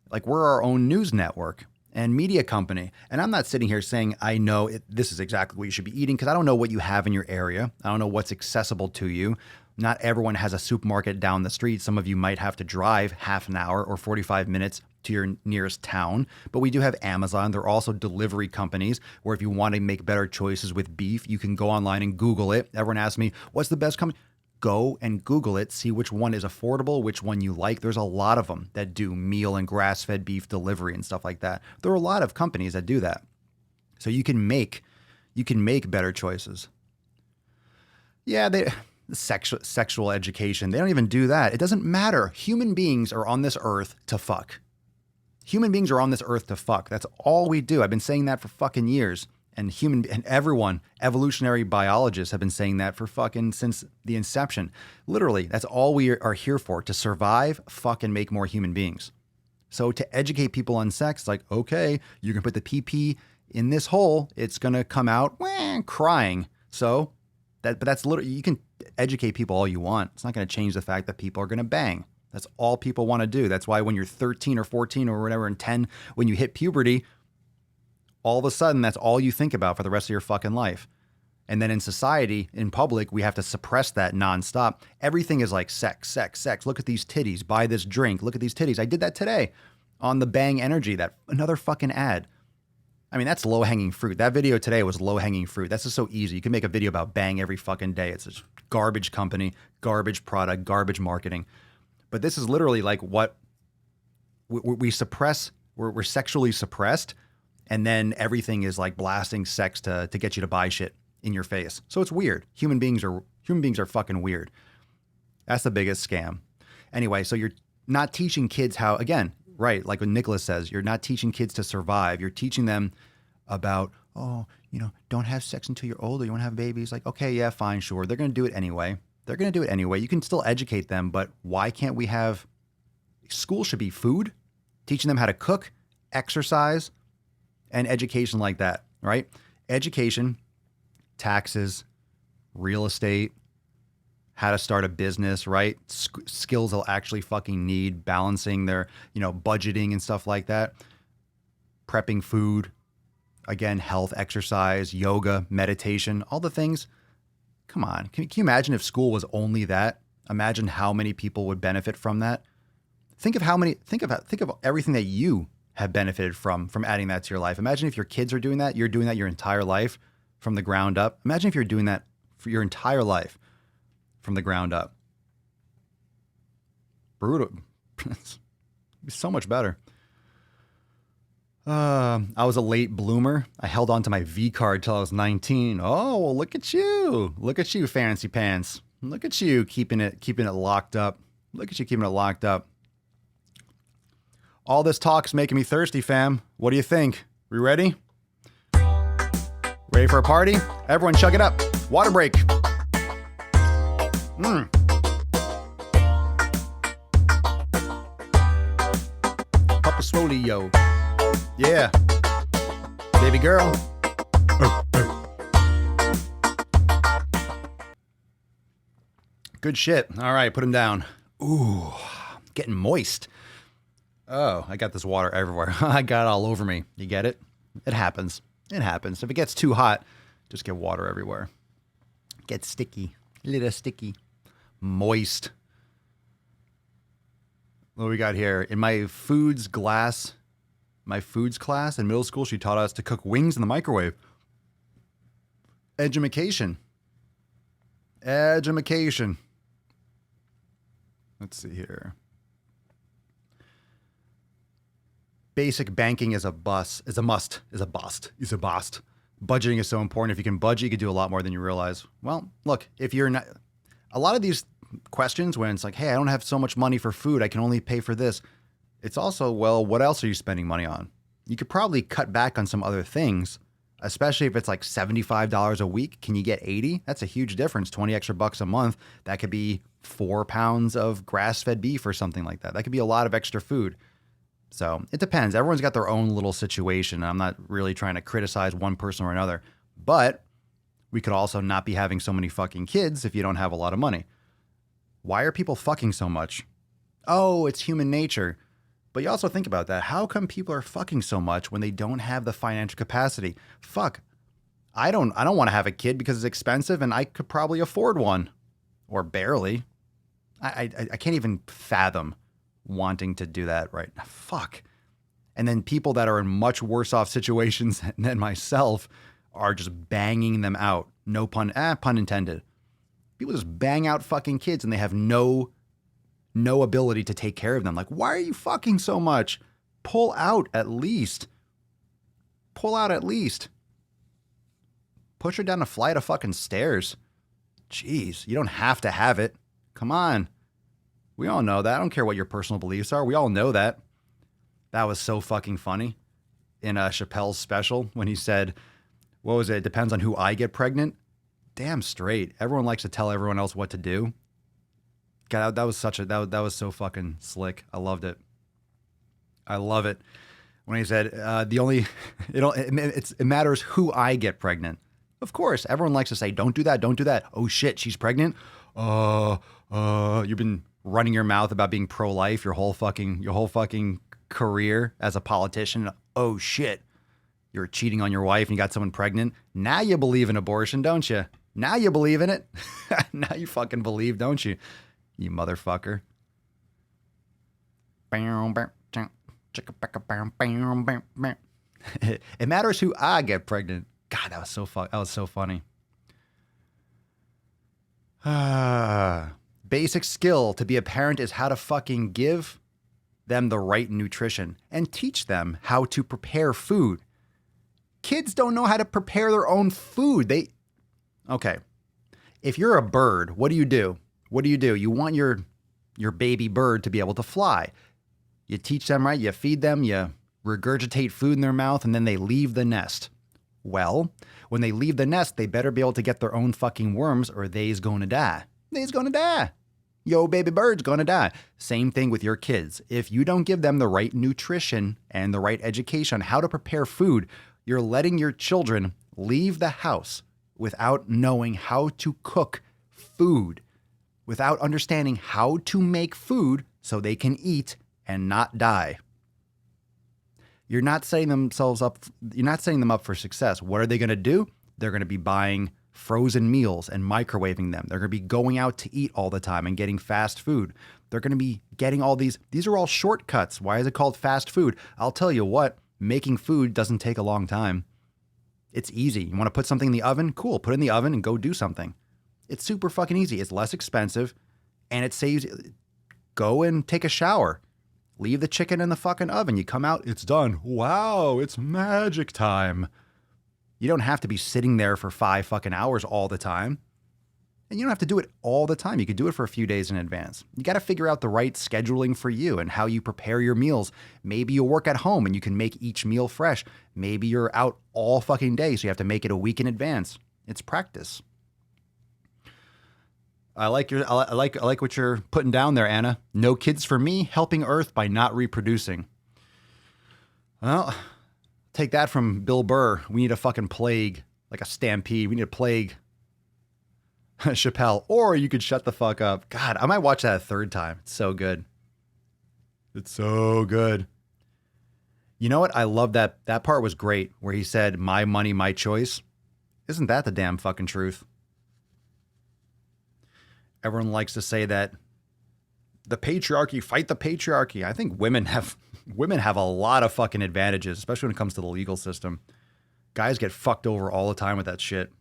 Speaker 1: Like we're our own news network and media company. And I'm not sitting here saying, I know this is exactly what you should be eating because I don't know what you have in your area. I don't know what's accessible to you. Not everyone has a supermarket down the street. Some of you might have to drive half an hour or 45 minutes to your nearest town. But we do have Amazon. There are also delivery companies where if you want to make better choices with beef, you can go online and Google it. Everyone asks me, what's the best company? Go and Google it, see which one is affordable, which one you like. There's a lot of them that do meal and grass-fed beef delivery and stuff like that. There are a lot of companies that do that. So you can make better choices. Yeah, sexual education, they don't even do that. It doesn't matter. Human beings are on this earth to fuck. Human beings are on this earth to fuck. That's all we do. I've been saying that for fucking years. And everyone, evolutionary biologists have been saying that for fucking since the inception. Literally, that's all we are here for, to survive, fucking make more human beings. So to educate people on sex, like, okay, you can put the PP in this hole, it's going to come out crying. So but that's literally, you can educate people all you want. It's not going to change the fact that people are going to bang. That's all people want to do. That's why when you're 13 or 14 or whatever, and 10, when you hit puberty, all of a sudden, that's all you think about for the rest of your fucking life. And then in society, in public, we have to suppress that nonstop. Everything is like sex, sex, sex. Look at these titties. Buy this drink. Look at these titties. I did that today on the Bang Energy, that another fucking ad. I mean, that's low-hanging fruit. That video today was low-hanging fruit. That's just so easy. You can make a video about Bang every fucking day. It's a garbage company, garbage product, garbage marketing. But this is literally like what we suppress. We're sexually suppressed. And then everything is like blasting sex to get you to buy shit in your face. So it's weird. Human beings are fucking weird. That's the biggest scam. Anyway, so you're not teaching kids how, again, right, like what Nicholas says, you're not teaching kids to survive. You're teaching them about, don't have sex until you're older. You want to have babies? Like, okay, yeah, fine, sure. They're going to do it anyway. You can still educate them, but why can't we have, school should be food, teaching them how to cook, exercise, and education like that, right? Education, taxes, real estate, how to start a business, right? Skills they'll actually fucking need, balancing their, budgeting and stuff like that. Prepping food, again, health, exercise, yoga, meditation, all the things. Come on. Can you imagine if school was only that? Imagine how many people would benefit from that. Think of everything that you have benefited from adding that to your life. Imagine if your kids are doing that, you're doing that your entire life from the ground up. Imagine if you're doing that for your entire life from the ground up. Brutal. It's so much better. I was a late bloomer. I held on to my V card till I was 19. Oh, well, look at you. Look at you, fancy pants. Look at you keeping it locked up. Look at you keeping it locked up. All this talk's making me thirsty, fam. What do you think? We ready? Ready for a party? Everyone chug it up. Water break. Papa Swole, yo. Yeah. Baby girl. Good shit. All right, put him down. Ooh, getting moist. Oh, I got this water everywhere. I got it all over me. You get it? It happens. It happens. If it gets too hot, just get water everywhere. Get sticky. A little sticky. Moist. What do we got here? In my foods class in middle school, she taught us to cook wings in the microwave. Edumacation. Let's see here. Basic banking is a bust. Budgeting is so important. If you can budget, you can do a lot more than you realize. Well, look, if you're not, a lot of these questions when it's like, hey, I don't have so much money for food, I can only pay for this. It's also, well, what else are you spending money on? You could probably cut back on some other things, especially if it's like $75 a week. Can you get 80? That's a huge difference. 20 extra bucks a month. That could be 4 pounds of grass-fed beef or something like that. That could be a lot of extra food. So it depends. Everyone's got their own little situation. I'm not really trying to criticize one person or another, but we could also not be having so many fucking kids if you don't have a lot of money. Why are people fucking so much? Oh, it's human nature. But you also think about that. How come people are fucking so much when they don't have the financial capacity? Fuck. I don't want to have a kid because it's expensive and I could probably afford one. Or barely. I can't even fathom wanting to do that right now. Fuck. And then people that are in much worse off situations than myself are just banging them out. No pun intended. People just bang out fucking kids and they have no ability to take care of them. Like, why are you fucking so much? Pull out at least. Push her down a flight of fucking stairs. Jeez, you don't have to have it. Come on. We all know that. I don't care what your personal beliefs are. We all know that. That was so fucking funny in Chappelle's special when he said, What was it? It depends on who I get pregnant. Damn straight. Everyone likes to tell everyone else what to do. God, that was that was so fucking slick. I loved it. I love it. When he said it matters who I get pregnant. Of course, everyone likes to say, don't do that, don't do that. Oh shit, she's pregnant. You've been running your mouth about being pro-life your whole fucking career as a politician. Oh shit, you're cheating on your wife and you got someone pregnant. Now you believe in abortion, don't you? Now you believe in it. Now you fucking believe, don't you? You motherfucker. It matters who I get pregnant. God, that was so funny. Basic skill to be a parent is how to fucking give them the right nutrition and teach them how to prepare food. Kids don't know how to prepare their own food. Okay. If you're a bird, what do you do? What do? You want your baby bird to be able to fly. You teach them, right? You feed them, you regurgitate food in their mouth, and then they leave the nest. Well, when they leave the nest, they better be able to get their own fucking worms or they's gonna die. They's gonna die. Yo, baby bird's gonna die. Same thing with your kids. If you don't give them the right nutrition and the right education on how to prepare food, you're letting your children leave the house without knowing how to cook food, without understanding how to make food so they can eat and not die. You're not setting them up for success. What are they going to do? They're going to be buying frozen meals and microwaving them. They're going to be going out to eat all the time and getting fast food. They're going to be getting all these are all shortcuts. Why is it called fast food? I'll tell you what, making food doesn't take a long time. It's easy. You want to put something in the oven? Cool. Put it in the oven and go do something. It's super fucking easy. It's less expensive and it saves. Go and take a shower. Leave the chicken in the fucking oven. You come out, it's done. Wow, it's magic time. You don't have to be sitting there for 5 fucking hours all the time. And you don't have to do it all the time. You could do it for a few days in advance. You got to figure out the right scheduling for you and how you prepare your meals. Maybe you work at home and you can make each meal fresh. Maybe you're out all fucking day, so you have to make it a week in advance. It's practice. I like what you're putting down there, Anna. No kids for me, helping Earth by not reproducing. Well, take that from Bill Burr. We need a fucking plague, like a stampede. We need a plague Chappelle. Or you could shut the fuck up. God, I might watch that a third time. It's so good. It's so good. You know what? I love that. That part was great where he said, my money, my choice. Isn't that the damn fucking truth? Everyone likes to say that the patriarchy, fight the patriarchy. I think women have a lot of fucking advantages, especially when it comes to the legal system. Guys get fucked over all the time with that shit.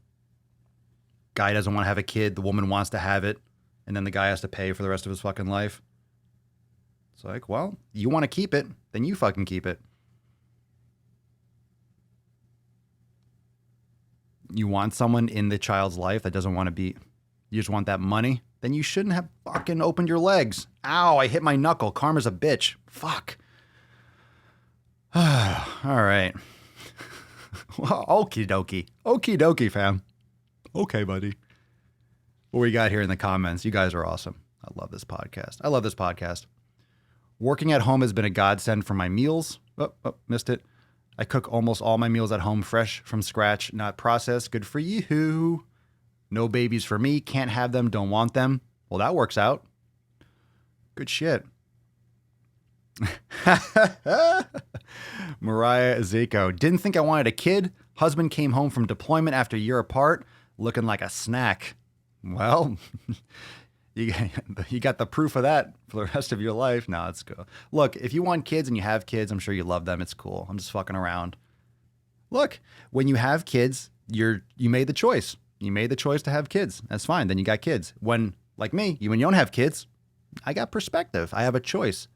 Speaker 1: Guy doesn't want to have a kid. The woman wants to have it. And then the guy has to pay for the rest of his fucking life. It's like, well, you want to keep it, then you fucking keep it. You want someone in the child's life that doesn't want to be, you just want that money, then you shouldn't have fucking opened your legs. Ow, I hit my knuckle. Karma's a bitch. Fuck. All right. Well, okie dokie. Okie dokie, fam. Okay, buddy. What we got here in the comments? You guys are awesome. I love this podcast. Working at home has been a godsend for my meals. Oh, missed it. I cook almost all my meals at home fresh from scratch, not processed. Good for you. No babies for me. Can't have them. Don't want them. Well, that works out. Good shit. Mariah Zako. Didn't think I wanted a kid. Husband came home from deployment after a year apart, looking like a snack. Well, you got the proof of that for the rest of your life. No, it's cool. Look, if you want kids and you have kids, I'm sure you love them. It's cool. I'm just fucking around. Look, when you have kids, you made the choice. You made the choice to have kids. That's fine. Then you got kids. When, like me, when you don't have kids, I got perspective. I have a choice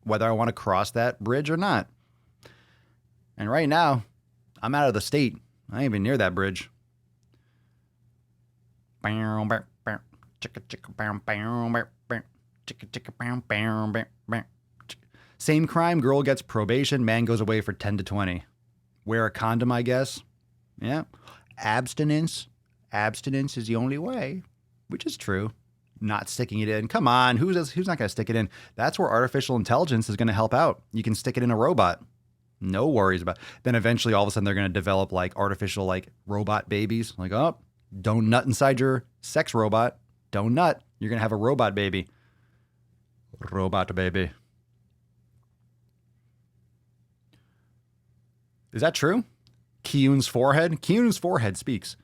Speaker 1: whether I want to cross that bridge or not. And right now, I'm out of the state. I ain't even near that bridge. Same crime, girl gets probation, man goes away for 10 to 20. Wear a condom, I guess. Yeah. Abstinence is the only way, which is true. Not sticking it in. Come on, who's not going to stick it in? That's where artificial intelligence is going to help out. You can stick it in a robot. No worries about it. Then eventually all of a sudden they're going to develop like artificial like robot babies. Like, oh, don't nut inside your sex robot. Don't nut. You're going to have a robot baby. Robot baby. Is that true? Kyun's forehead speaks.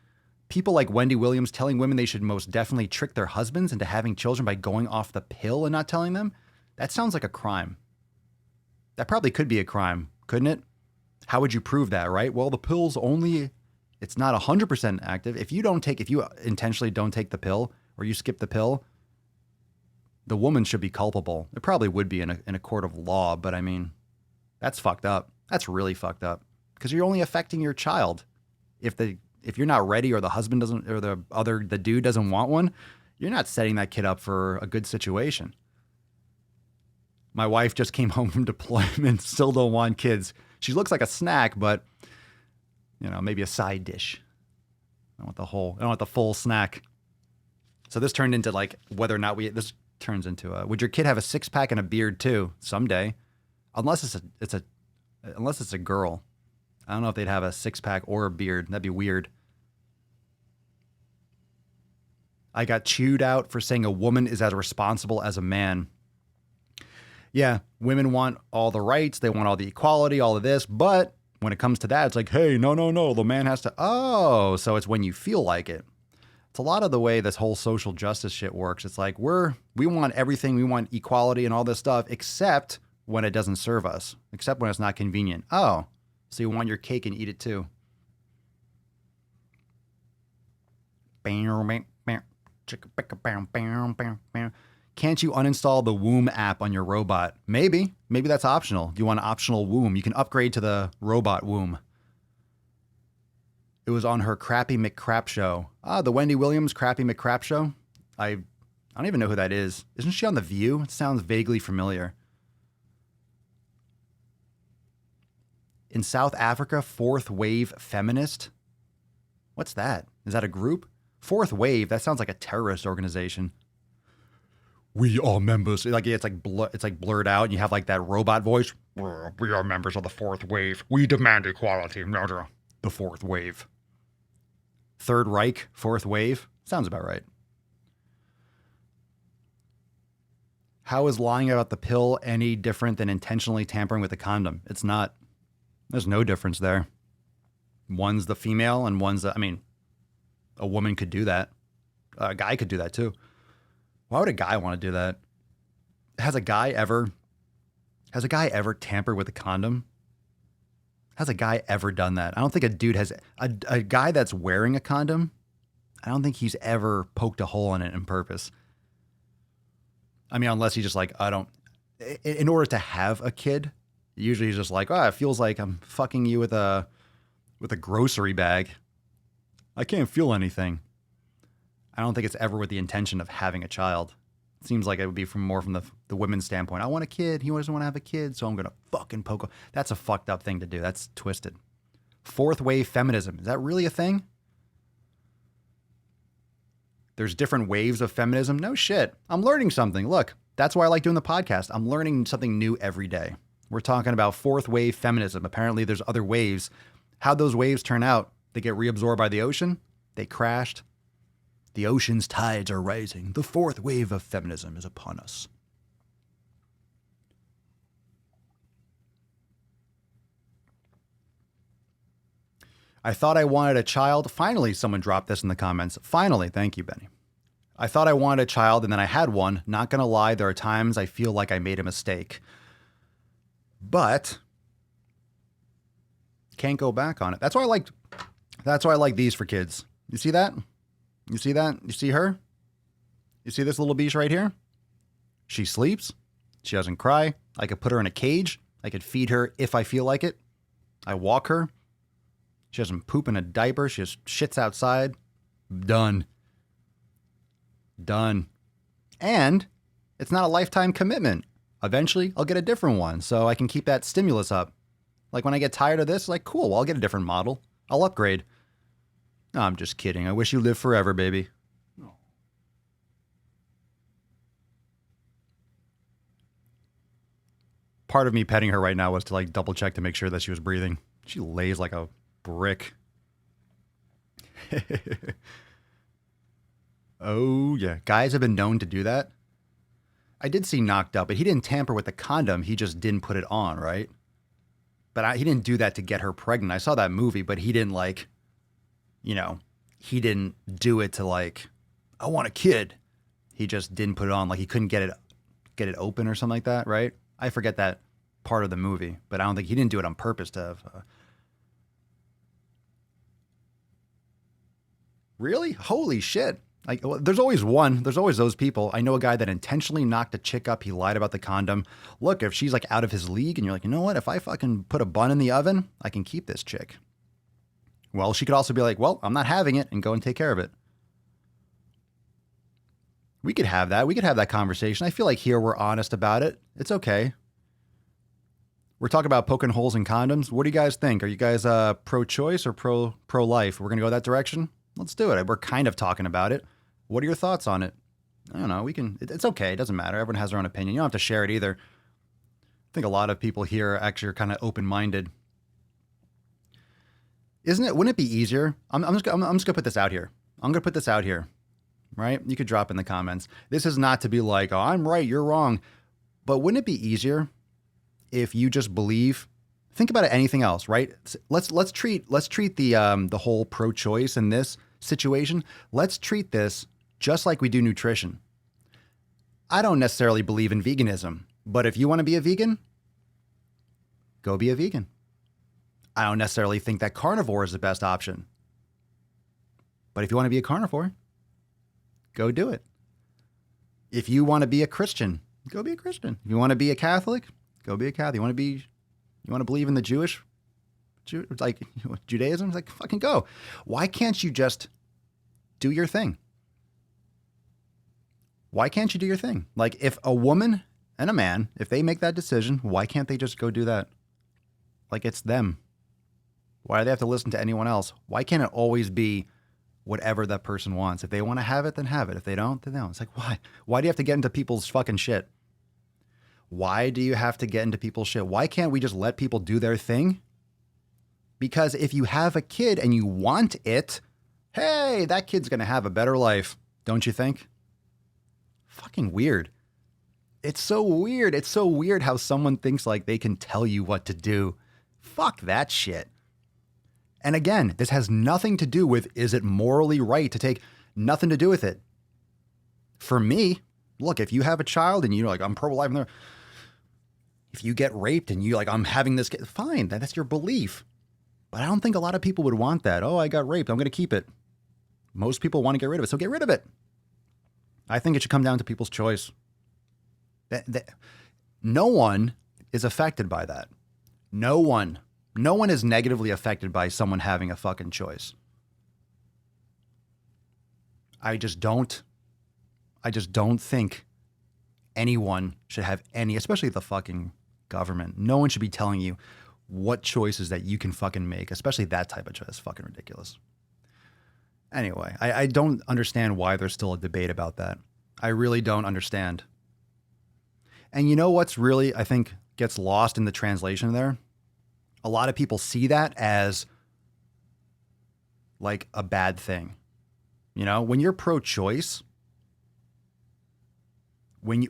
Speaker 1: People like Wendy Williams telling women they should most definitely trick their husbands into having children by going off the pill and not telling them? That sounds like a crime. That probably could be a crime, couldn't it? How would you prove that, right? Well, the pill's it's not 100% active. If you intentionally don't take the pill or you skip the pill, the woman should be culpable. It probably would be in a court of law, but I mean, that's fucked up. That's really fucked up because you're only affecting your child. If you're not ready or the husband doesn't or the dude doesn't want one, you're not setting that kid up for a good situation. My wife just came home from deployment, still don't want kids. She looks like a snack, but maybe a side dish. I don't want the full snack. So this turned into like whether or not this turns into would your kid have a six-pack and a beard too someday? Unless it's a girl. I don't know if they'd have a six-pack or a beard. That'd be weird. I got chewed out for saying a woman is as responsible as a man. Yeah, women want all the rights. They want all the equality, all of this. But when it comes to that, it's like, hey, no. The man has to. Oh, so it's when you feel like it. It's a lot of the way this whole social justice shit works. It's like we want everything. We want equality and all this stuff, except when it doesn't serve us, except when it's not convenient. Oh, so you want your cake and eat it too. Can't you uninstall the Womb app on your robot? Maybe that's optional. You want an optional Womb. You can upgrade to the robot Womb. It was on her Crappy McCrap show. The Wendy Williams Crappy McCrap show. I don't even know who that is. Isn't she on The View? It sounds vaguely familiar. In South Africa, Fourth Wave Feminist. What's that? Is that a group? Fourth Wave, that sounds like a terrorist organization. We are members. It's like blurred out, and you have like that robot voice. We are members of the Fourth Wave. We demand equality. The Fourth Wave. Third Reich, Fourth Wave. Sounds about right. How is lying about the pill any different than intentionally tampering with a condom? It's not. There's no difference there. One's the female and one's a woman could do that. A guy could do that too. Why would a guy want to do that? Has a guy ever tampered with a condom? Has a guy ever done that? I don't think a dude has. A guy that's wearing a condom, I don't think he's ever poked a hole in it on purpose. Unless he's just like, in order to have a kid, usually he's just like, it feels like I'm fucking you with a grocery bag. I can't feel anything. I don't think it's ever with the intention of having a child. It seems like it would be from the women's standpoint. I want a kid. He doesn't want to have a kid, so I'm going to fucking poke. That's a fucked up thing to do. That's twisted. Fourth wave feminism. Is that really a thing? There's different waves of feminism. No shit. I'm learning something. Look, that's why I like doing the podcast. I'm learning something new every day. We're talking about fourth wave feminism. Apparently there's other waves. How'd those waves turn out? They get reabsorbed by the ocean? They crashed? The ocean's tides are rising. The fourth wave of feminism is upon us. I thought I wanted a child. Finally, someone dropped this in the comments. Finally, thank you, Benny. I thought I wanted a child and then I had one. Not going to lie, there are times I feel like I made a mistake. But can't go back on it. That's why I like these for kids. You see that? You see that? You see her? You see this little beast right here? She sleeps. She doesn't cry. I could put her in a cage. I could feed her if I feel like it. I walk her. She doesn't poop in a diaper. She just shits outside. Done. And it's not a lifetime commitment. Eventually, I'll get a different one so I can keep that stimulus up. Like when I get tired of this, like, cool, well, I'll get a different model. I'll upgrade. No, I'm just kidding. I wish you lived forever, baby.
Speaker 3: No.
Speaker 1: Part of me petting her right now was to like double check to make sure that she was breathing. She lays like a brick. Oh, yeah. Guys have been known to do that. I did see Knocked Up, but he didn't tamper with the condom. He just didn't put it on, right? But he didn't do that to get her pregnant. I saw that movie, but he didn't like, he didn't do it to like, I want a kid. He just didn't put it on. Like he couldn't get it open or something like that, right? I forget that part of the movie, but I don't think he didn't do it on purpose to have. Really? Holy shit. Like, there's always those people. I know a guy that intentionally knocked a chick up. He lied about the condom. Look, if she's like out of his league and you're like, you know what? If I fucking put a bun in the oven, I can keep this chick. Well, she could also be like, well, I'm not having it and go and take care of it. We could have that. We could have that conversation. I feel like here we're honest about it. It's okay. We're talking about poking holes in condoms. What do you guys think? Are you guys pro-choice or pro-life? We're going to go that direction? Let's do it. We're kind of talking about it. What are your thoughts on it? I don't know. It's okay. It doesn't matter. Everyone has their own opinion. You don't have to share it either. I think a lot of people here actually are kind of open-minded. Isn't it? Wouldn't it be easier? I'm just going to put this out here. I'm going to put this out here, right? You could drop in the comments. This is not to be like, oh, I'm right, you're wrong. But wouldn't it be easier if you just believe? Think about it. Anything else, right? Let's treat the whole pro-choice in this situation. Let's treat this just like we do nutrition. I don't necessarily believe in veganism, but if you want to be a vegan, go be a vegan. I don't necessarily think that carnivore is the best option, but if you want to be a carnivore, go do it. If you want to be a Christian, go be a Christian. If you want to be a Catholic, go be a Catholic. You want to believe in the Judaism? It's like, fucking go. Why can't you just do your thing? Why can't you do your thing? Like, if a woman and a man, if they make that decision, why can't they just go do that? Like, it's them. Why do they have to listen to anyone else? Why can't it always be whatever that person wants? If they want to have it, then have it. If they don't, then don't. It's like, why? Why do you have to get into people's fucking shit? Why do you have to get into people's shit? Why can't we just let people do their thing? Because if you have a kid and you want it, hey, that kid's going to have a better life. Don't you think? Fucking weird. It's so weird. It's so weird how someone thinks like they can tell you what to do. Fuck that shit. And again, this has nothing to do with, is it morally right to take? Nothing to do with it. For me, look, if you have a child and you're like, I'm pro-life, if you get raped and you're like, I'm having this kid, fine, that's your belief. But I don't think a lot of people would want that. Oh, I got raped, I'm going to keep it. Most people want to get rid of it, so get rid of it. I think it should come down to people's choice. No one is affected by that. No one is negatively affected by someone having a fucking choice. I just don't think anyone should have any, especially the fucking government. No one should be telling you what choices that you can fucking make, especially that type of choice. It's fucking ridiculous. Anyway, I don't understand why there's still a debate about that. I really don't understand. And you know what's really, I think, gets lost in the translation there? A lot of people see that as like a bad thing. You know, when you're pro-choice, when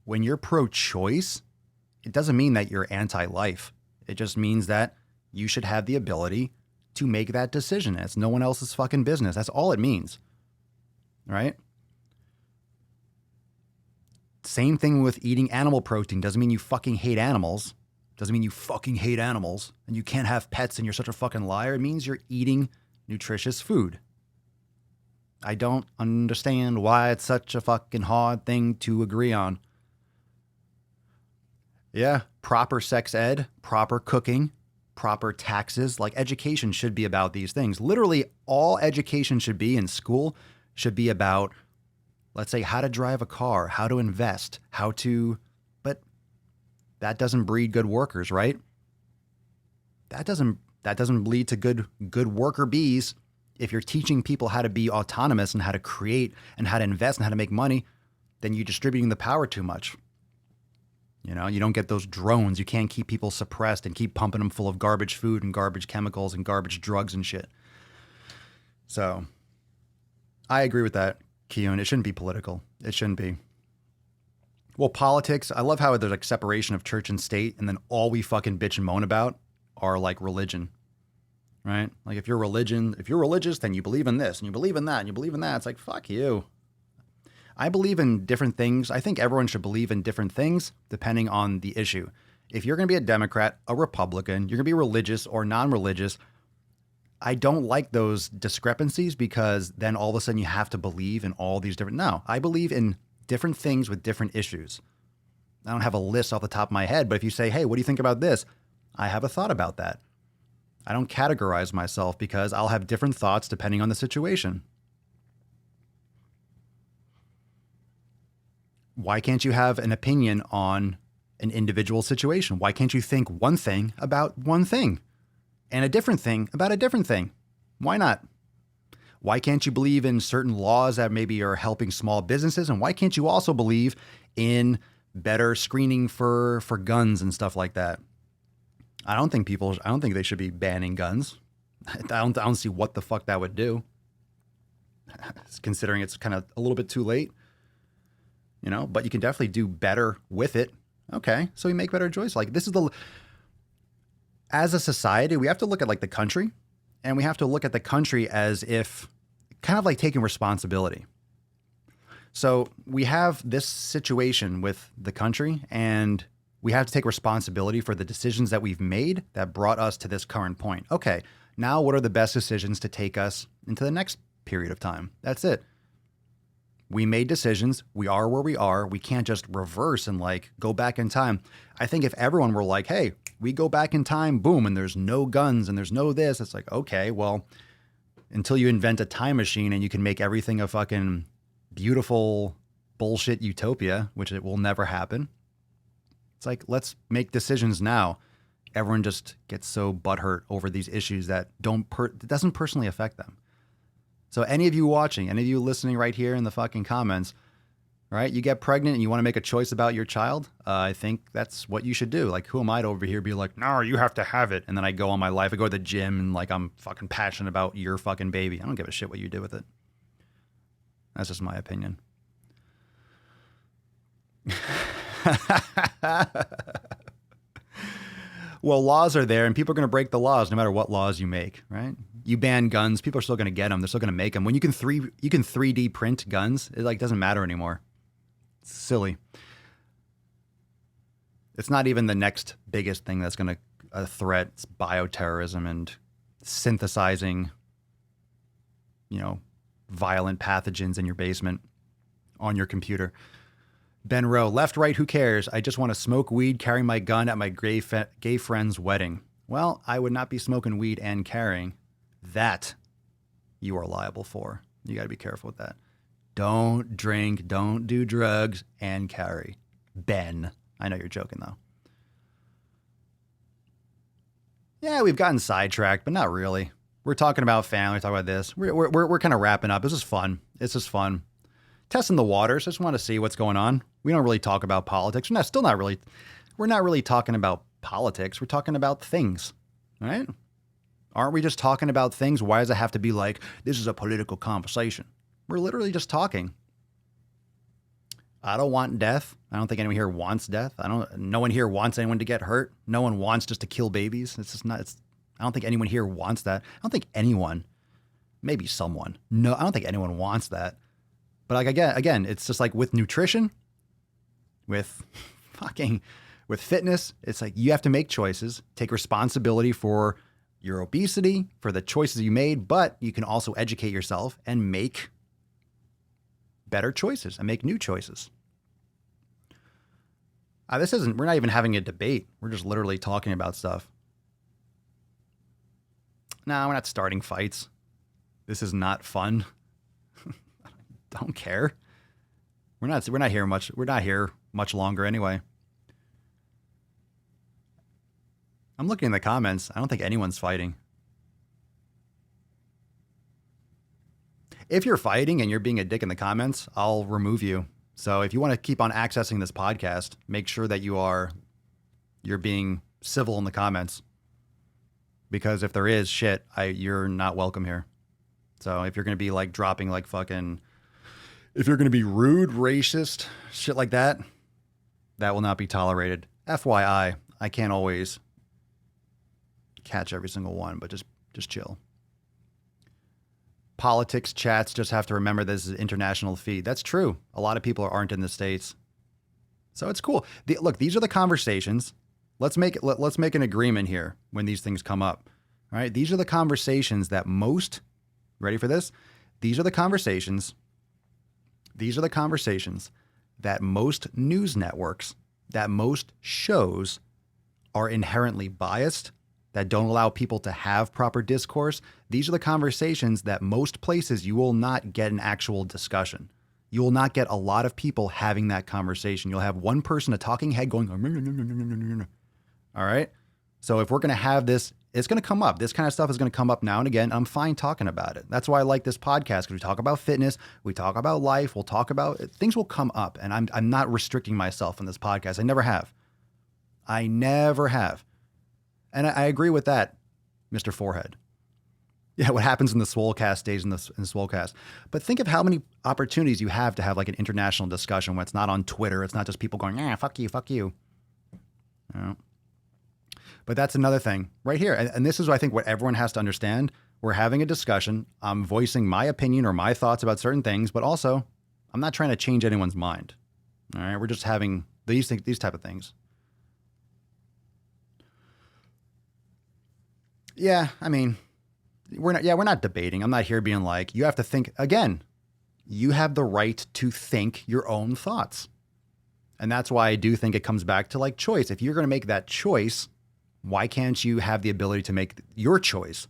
Speaker 1: you're pro-choice, it doesn't mean that you're anti-life. It just means that you should have the ability to make that decision. It's no one else's fucking business. That's all it means. Right? Same thing with eating animal protein. Doesn't mean you fucking hate animals. Doesn't mean you fucking hate animals and you can't have pets and you're such a fucking liar. It means you're eating nutritious food. I don't understand why it's such a fucking hard thing to agree on. Yeah, proper sex ed, proper cooking, proper taxes. Like, education should be about these things. Literally all education should be in school should be about, let's say, how to drive a car, how to invest, but that doesn't breed good workers, right? That doesn't lead to good worker bees. If you're teaching people how to be autonomous and how to create and how to invest and how to make money, then you're distributing the power too much. You don't get those drones. You can't keep people suppressed and keep pumping them full of garbage food and garbage chemicals and garbage drugs and shit. So I agree with that, Keon. It shouldn't be political. It shouldn't be. Well, politics, I love how there's like separation of church and state, and then all we fucking bitch and moan about are like religion, right? Like if you're religious, then you believe in this and you believe in that and you believe in that. It's like, fuck you. I believe in different things. I think everyone should believe in different things depending on the issue. If you're going to be a Democrat, a Republican, you're going to be religious or non-religious, I don't like those discrepancies because then all of a sudden you have to believe in all these different. No, I believe in different things with different issues. I don't have a list off the top of my head, but if you say, hey, what do you think about this? I have a thought about that. I don't categorize myself because I'll have different thoughts depending on the situation. Why can't you have an opinion on an individual situation? Why can't you think one thing about one thing and a different thing about a different thing? Why not? Why can't you believe in certain laws that maybe are helping small businesses? And why can't you also believe in better screening for guns and stuff like that? I don't think they should be banning guns. I don't see what the fuck that would do. Considering it's kind of a little bit too late. But you can definitely do better with it. Okay, so we make better choices. Like as a society, we have to look at like the country, and we have to look at the country as if kind of like taking responsibility. So we have this situation with the country, and we have to take responsibility for the decisions that we've made that brought us to this current point. Okay, now what are the best decisions to take us into the next period of time? That's it. We made decisions. We are where we are. We can't just reverse and like go back in time. I think if everyone were like, hey, we go back in time, boom, and there's no guns and there's no this, it's like, okay, well, until you invent a time machine and you can make everything a fucking beautiful bullshit utopia, which it will never happen. It's like, let's make decisions now. Everyone just gets so butthurt over these issues that it doesn't personally affect them. So any of you watching, any of you listening right here in the fucking comments, right? You get pregnant and you want to make a choice about your child. I think that's what you should do. Like, who am I to over here be like, no, you have to have it. And then I go on my life. I go to the gym and like, I'm fucking passionate about your fucking baby. I don't give a shit what you do with it. That's just my opinion. Well, laws are there and people are going to break the laws no matter what laws you make, right? You ban guns, people are still going to get them. They're still going to make them. When you can 3D print guns, it like doesn't matter anymore. It's silly. It's not even the next biggest thing that's going to threat. It's bioterrorism and synthesizing, violent pathogens in your basement on your computer. Ben Rowe, left, right, who cares? I just want to smoke weed, carry my gun at my gay friend's wedding. Well, I would not be smoking weed and carrying. That you are liable for. You got to be careful with that. Don't drink, don't do drugs, and carry. Ben. I know you're joking, though. Yeah, we've gotten sidetracked, but not really. We're talking about family, talking about this. We're kind of wrapping up. This is fun. It's just fun. Testing the waters. I just want to see what's going on. We don't really talk about politics. We're not really talking about politics. We're talking about things, right? Aren't we just talking about things? Why does it have to be like, this is a political conversation? We're literally just talking. I don't want death. I don't think anyone here wants death. No one here wants anyone to get hurt. No one wants just to kill babies. I don't think anyone here wants that. I don't think anyone, maybe someone. No, I don't think anyone wants that. But like again, it's just like with nutrition, with fitness, it's like you have to make choices, take responsibility for your obesity, for the choices you made, but you can also educate yourself and make better choices and make new choices. We're not even having a debate. We're just literally talking about stuff. No, we're not starting fights. This is not fun. Don't care. We're not here much. We're not here much longer anyway. I'm looking in the comments. I don't think anyone's fighting. If you're fighting and you're being a dick in the comments, I'll remove you. So if you want to keep on accessing this podcast, make sure that you're being civil in the comments. Because if there is shit, you're not welcome here. So if you're going to be like dropping like fucking, if you're going to be rude, racist, shit like that, that will not be tolerated. FYI, I can't always catch every single one, but just chill. Politics chats, just have to remember this is an international feed. That's true. A lot of people aren't in the States. So it's cool. Look, these are the conversations. Let's make an agreement here when these things come up. All right. These are the conversations that most, ready for this? These are the conversations that most news networks, that most shows are inherently biased, that don't allow people to have proper discourse. These are the conversations that most places you will not get an actual discussion. You will not get a lot of people having that conversation. You'll have one person, a talking head going, all right? So if we're going to have this, it's going to come up. This kind of stuff is going to come up now and again. I'm fine talking about it. That's why I like this podcast, because we talk about fitness, we talk about life, we'll talk about, things will come up, and I'm not restricting myself in this podcast. I never have. And I agree with that, Mr. Forehead. Yeah, what happens in the Swolecast stays in the Swolecast. But think of how many opportunities you have to have like an international discussion when it's not on Twitter. It's not just people going, fuck you. You know? But that's another thing right here. And this is, I think, what everyone has to understand. We're having a discussion. I'm voicing my opinion or my thoughts about certain things, but also I'm not trying to change anyone's mind. All right. We're just having these type of things. Yeah. I mean, we're not debating. I'm not here being like, you have to think again. You have the right to think your own thoughts. And that's why I do think it comes back to like choice. If you're going to make that choice, why can't you have the ability to make your choice?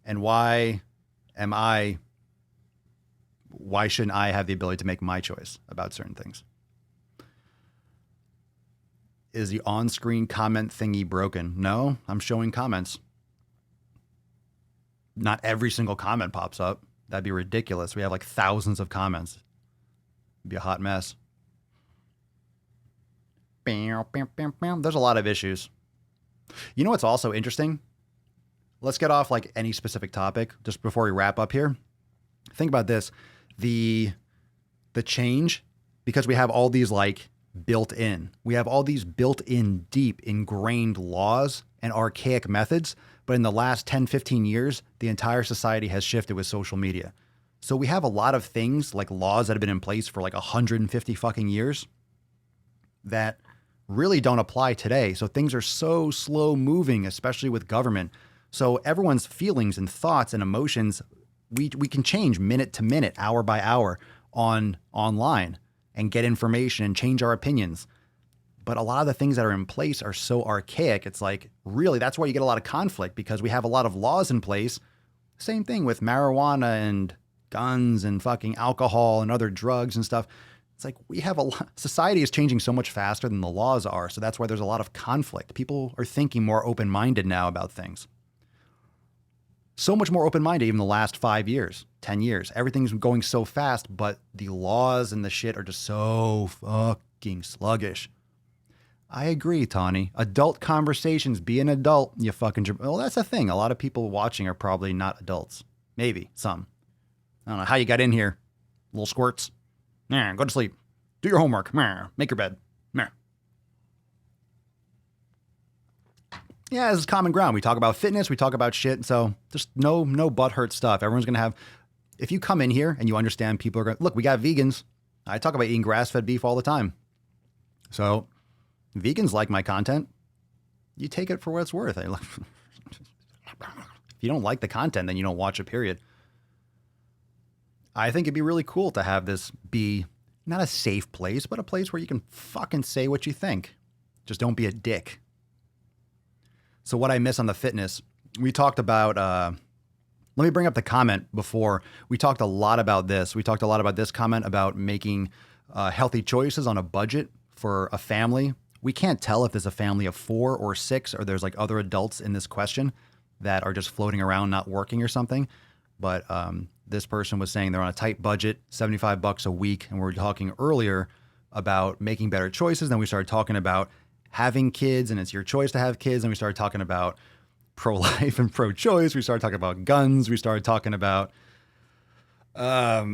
Speaker 1: And why shouldn't I have the ability to make my choice about certain things? Is the on-screen comment thingy broken? No, I'm showing comments. Not every single comment pops up. That'd be ridiculous. We have like thousands of comments. It'd be a hot mess. There's a lot of issues. You know what's also interesting? Let's get off like any specific topic just before we wrap up here. Think about this. The change, because we have all these like we have all these built-in, deep, ingrained laws and archaic methods. But in the last 10, 15 years, the entire society has shifted with social media. So we have a lot of things like laws that have been in place for like 150 fucking years that really don't apply today. So things are so slow moving, especially with government. So everyone's feelings and thoughts and emotions, we can change minute to minute, hour by hour online and get information and change our opinions. But a lot of the things that are in place are so archaic. It's like, really, that's why you get a lot of conflict, because we have a lot of laws in place. Same thing with marijuana and guns and fucking alcohol and other drugs and stuff. It's like we have society is changing so much faster than the laws are. So that's why there's a lot of conflict. People are thinking more open-minded now about things. So much more open-minded even the last 5 years, 10 years. Everything's going so fast, but the laws and the shit are just so fucking sluggish. I agree, Tawny. Adult conversations, be an adult, you fucking... Well, that's the thing. A lot of people watching are probably not adults. Maybe, some. I don't know how you got in here. Little squirts. Go to sleep. Do your homework. Make your bed. Yeah, this is common ground. We talk about fitness. We talk about shit. So just no butthurt stuff. Everyone's going to have... If you come in here and you understand people are going... Look, we got vegans. I talk about eating grass-fed beef all the time. So... Vegans like my content. You take it for what it's worth. If you don't like the content, then you don't watch it, period. I think it'd be really cool to have this be not a safe place, but a place where you can fucking say what you think. Just don't be a dick. So what I miss on the fitness, we talked about, let me bring up the comment before. We talked a lot about this. We talked a lot about this comment about making healthy choices on a budget for a family. We can't tell if there's a family of 4 or 6 or there's like other adults in this question that are just floating around not working or something. But this person was saying they're on a tight budget, $75 a week. And we were talking earlier about making better choices. Then we started talking about having kids and it's your choice to have kids. And we started talking about pro-life and pro-choice. We started talking about guns. We started talking about a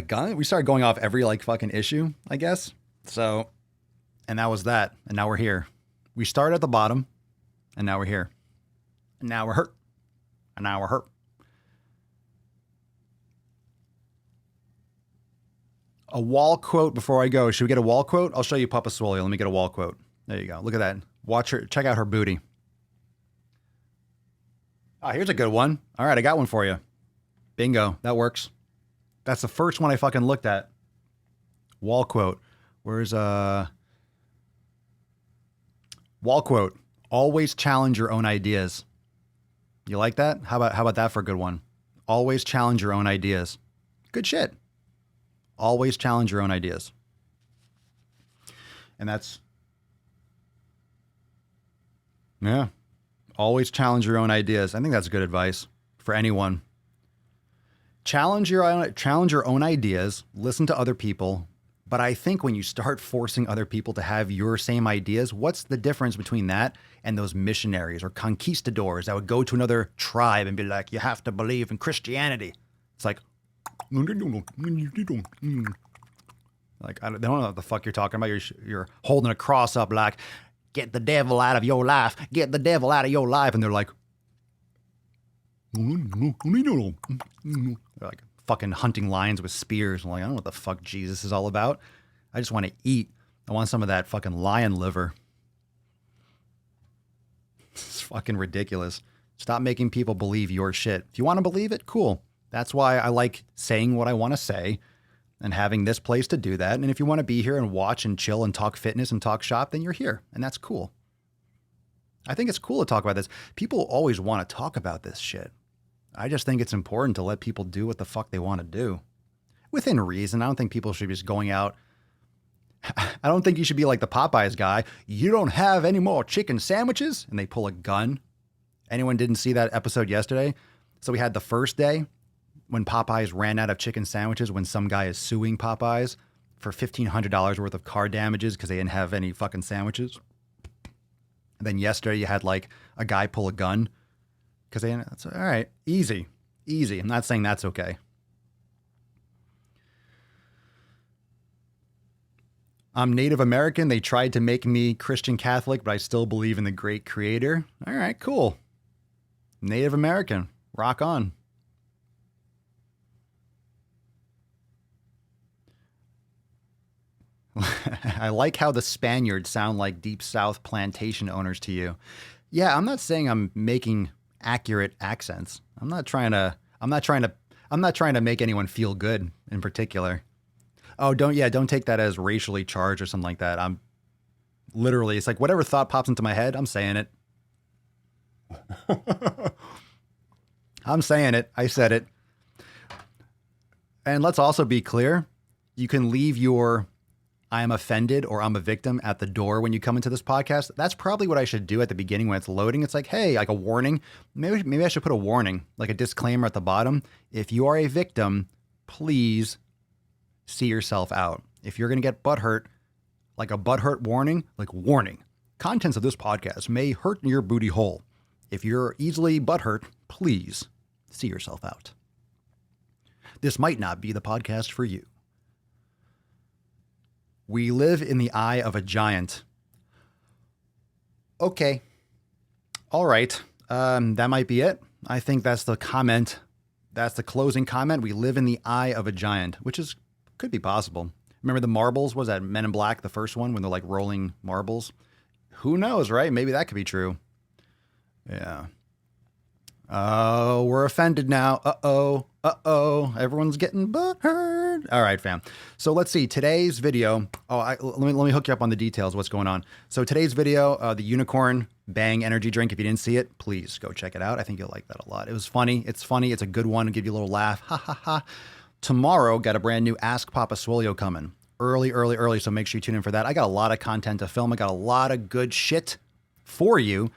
Speaker 1: gun. We started going off every like fucking issue, I guess. So, and that was that. And now we're here. We started at the bottom and now we're here. And now we're hurt. And now we're hurt. A wall quote before I go. Should we get a wall quote? I'll show you Papa Swole. Let me get a wall quote. There you go. Look at that. Watch her. Check out her booty. Oh, here's a good one. All right, I got one for you. Bingo. That works. That's the first one I fucking looked at. Wall quote. Where's wall quote? Always challenge your own ideas. You like that? How about that for a good one? Always challenge your own ideas. Good shit. Always challenge your own ideas. And that's, yeah. Always challenge your own ideas. I think that's good advice for anyone. Challenge your own ideas, listen to other people. But I think when you start forcing other people to have your same ideas, what's the difference between that and those missionaries or conquistadors that would go to another tribe and be like, you have to believe in Christianity? It's like, they don't know what the fuck you're talking about. You're holding a cross up like, get the devil out of your life. Get the devil out of your life. And they're like, fucking hunting lions with spears. I'm like, I don't know what the fuck Jesus is all about. I just want to eat. I want some of that fucking lion liver. It's fucking ridiculous. Stop making people believe your shit. If you want to believe it, cool. That's why I like saying what I want to say and having this place to do that. And if you want to be here and watch and chill and talk fitness and talk shop, then you're here. And that's cool. I think it's cool to talk about this. People always want to talk about this shit. I just think it's important to let people do what the fuck they want to do. Within reason. I don't think people should be just going out. I don't think you should be like the Popeyes guy. You don't have any more chicken sandwiches? And they pull a gun. Anyone didn't see that episode yesterday? So we had the first day when Popeyes ran out of chicken sandwiches when some guy is suing Popeyes for $1,500 worth of car damages because they didn't have any fucking sandwiches. And then yesterday you had like a guy pull a gun. Because that's all right. Easy. I'm not saying that's okay. I'm Native American. They tried to make me Christian Catholic, but I still believe in the great creator. All right, cool. Native American. Rock on. I like how the Spaniards sound like deep South plantation owners to you. Yeah, I'm not saying I'm making accurate accents. I'm not trying to make anyone feel good in particular. Oh, don't take that as racially charged or something like that. I'm literally, it's like whatever thought pops into my head, I'm saying it. I'm saying it. I said it. And let's also be clear. You can leave your I am offended or I'm a victim at the door when you come into this podcast. That's probably what I should do at the beginning when it's loading. It's like, hey, like a warning. Maybe I should put a warning, like a disclaimer at the bottom. If you are a victim, please see yourself out. If you're going to get butthurt, like a butthurt warning, like warning. Contents of this podcast may hurt your booty hole. If you're easily butthurt, please see yourself out. This might not be the podcast for you. We live in the eye of a giant. Okay. All right. That might be it. I think that's the comment. That's the closing comment. We live in the eye of a giant, which could be possible. Remember the marbles? Was that Men in Black, the first one, when they're like rolling marbles? Who knows, right? Maybe that could be true. Yeah. Oh, we're offended now. Uh-oh. Everyone's getting butthurt. All right, fam. So let's see. Today's video. Let me hook you up on the details. What's going on? So today's video, the Unicorn Bang energy drink. If you didn't see it, please go check it out. I think you'll like that a lot. It was funny. It's funny. It's a good one. It'll give you a little laugh. Ha, ha, ha. Tomorrow, got a brand new Ask Papa Swole coming. Early. So make sure you tune in for that. I got a lot of content to film. I got a lot of good shit for you.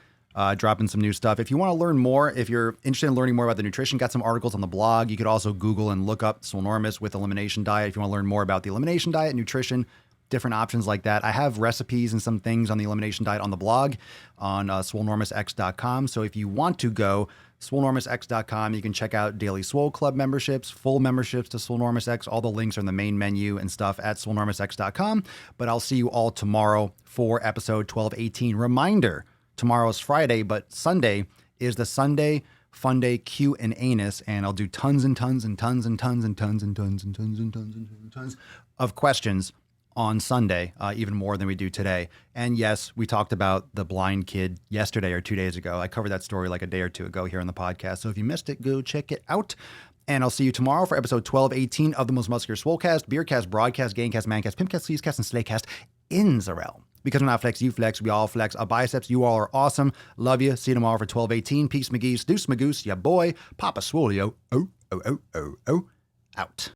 Speaker 1: dropping some new stuff. If you want to learn more, if you're interested in learning more about the nutrition, got some articles on the blog. You could also Google and look up Swolenormous with elimination diet. If you want to learn more about the elimination diet, nutrition, different options like that. I have recipes and some things on the elimination diet on the blog on swolenormousx.com. So if you want to go, swolenormousx.com, you can check out Daily Swole Club memberships, full memberships to Swolenormous X. All the links are in the main menu and stuff at swolenormousx.com. But I'll see you all tomorrow for episode 1218. Reminder, tomorrow's Friday, but Sunday is the Sunday Fun Day Q and Anus, and I'll do tons and tons and tons and tons and tons and tons and tons and tons and tons of questions on Sunday, even more than we do today. And yes, we talked about the blind kid yesterday or 2 days ago. I covered that story like a day or two ago here on the podcast. So if you missed it, go check it out. And I'll see you tomorrow for episode 1218 of the Most Muscular Swolecast, Beercast, Broadcast, Gaincast, Mancast, Pimpcast, Sleazecast, and Slaycast in Zarel. Because when I flex, you flex, we all flex our biceps. You all are awesome. Love you. See you tomorrow for 1218. Peace, McGee's, Deuce Magoose, ya boy, Papa Swolio, out.